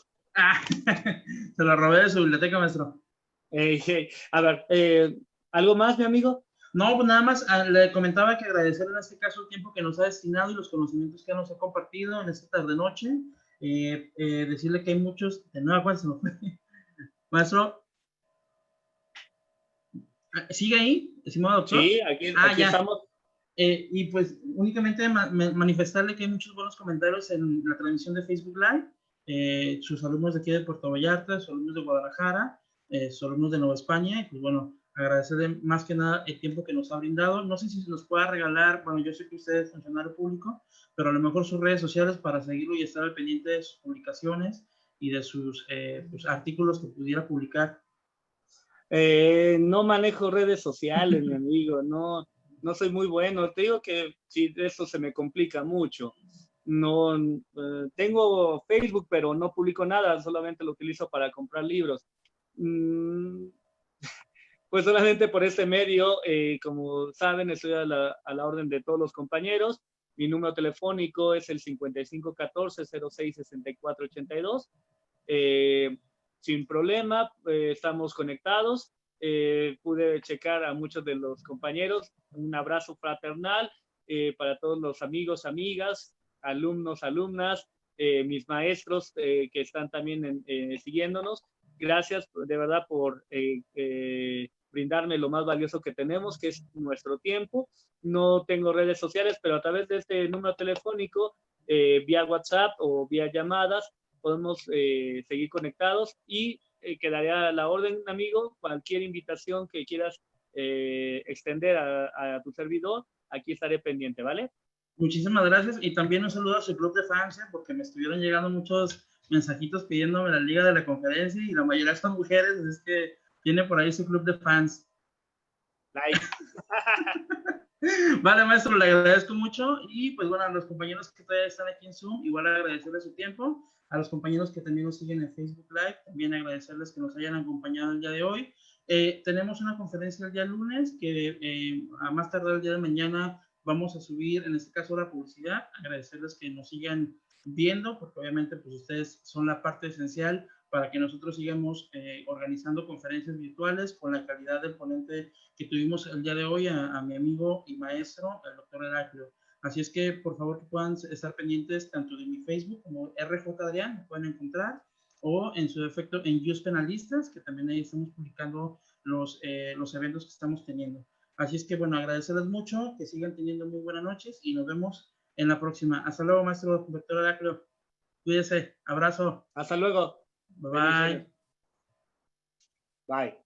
Se lo robé de su biblioteca, maestro. A ver, ¿algo más, mi amigo? No, pues nada más le comentaba que agradecerle en este caso el tiempo que nos ha destinado y los conocimientos que nos ha compartido en esta tarde-noche. decirle que hay muchos, de nueva cuenta se me fue. Maestro, ¿sigue ahí, estimado doctor? Sí, aquí ya estamos. Y pues únicamente manifestarle que hay muchos buenos comentarios en la transmisión de Facebook Live, sus alumnos de aquí de Puerto Vallarta, sus alumnos de Guadalajara, sus alumnos de Nueva España, y pues bueno, agradecerle más que nada el tiempo que nos ha brindado. No sé si se nos pueda regalar, bueno, yo sé que usted es funcionario público, pero a lo mejor sus redes sociales para seguirlo y estar al pendiente de sus publicaciones y de sus pues, artículos que pudiera publicar. No manejo redes sociales, mi amigo, no soy muy bueno. Te digo que sí, eso se me complica mucho. No, tengo Facebook, pero no publico nada, solamente lo utilizo para comprar libros. Pues solamente por este medio, como saben, estoy a la orden de todos los compañeros. Mi número telefónico es el 5514-066482. Sin problema, estamos conectados. Pude checar a muchos de los compañeros. Un abrazo fraternal para todos los amigos, amigas, alumnos, alumnas, mis maestros que están también siguiéndonos. Gracias de verdad por brindarme lo más valioso que tenemos, que es nuestro tiempo. No tengo redes sociales, pero a través de este número telefónico, vía WhatsApp o vía llamadas, podemos seguir conectados y quedaré a la orden, amigo. Cualquier invitación que quieras extender a tu servidor, aquí estaré pendiente, ¿vale? Muchísimas gracias y también un saludo a su club de fans, porque me estuvieron llegando muchos mensajitos pidiéndome la liga de la conferencia y la mayoría son mujeres, es que tiene por ahí su club de fans. Like. Vale, maestro, le agradezco mucho y pues bueno, a los compañeros que todavía están aquí en Zoom, igual agradecerles su tiempo, a los compañeros que también nos siguen en Facebook Live, también agradecerles que nos hayan acompañado el día de hoy. Tenemos una conferencia el día lunes que a más tardar el día de mañana vamos a subir, en este caso, la publicidad. Agradecerles que nos sigan viendo, porque obviamente pues ustedes son la parte esencial para que nosotros sigamos organizando conferencias virtuales con la calidad del ponente que tuvimos el día de hoy, a mi amigo y maestro, el doctor Heraclio. Así es que, por favor, que puedan estar pendientes tanto de mi Facebook como RJ Adrián, me pueden encontrar, o en su defecto en Just Penalistas, que también ahí estamos publicando los eventos que estamos teniendo. Así es que, bueno, agradecerles mucho, que sigan teniendo muy buenas noches y nos vemos en la próxima. Hasta luego, maestro doctor Heraclio. Cuídese. Abrazo. Hasta luego. Bye. Bye.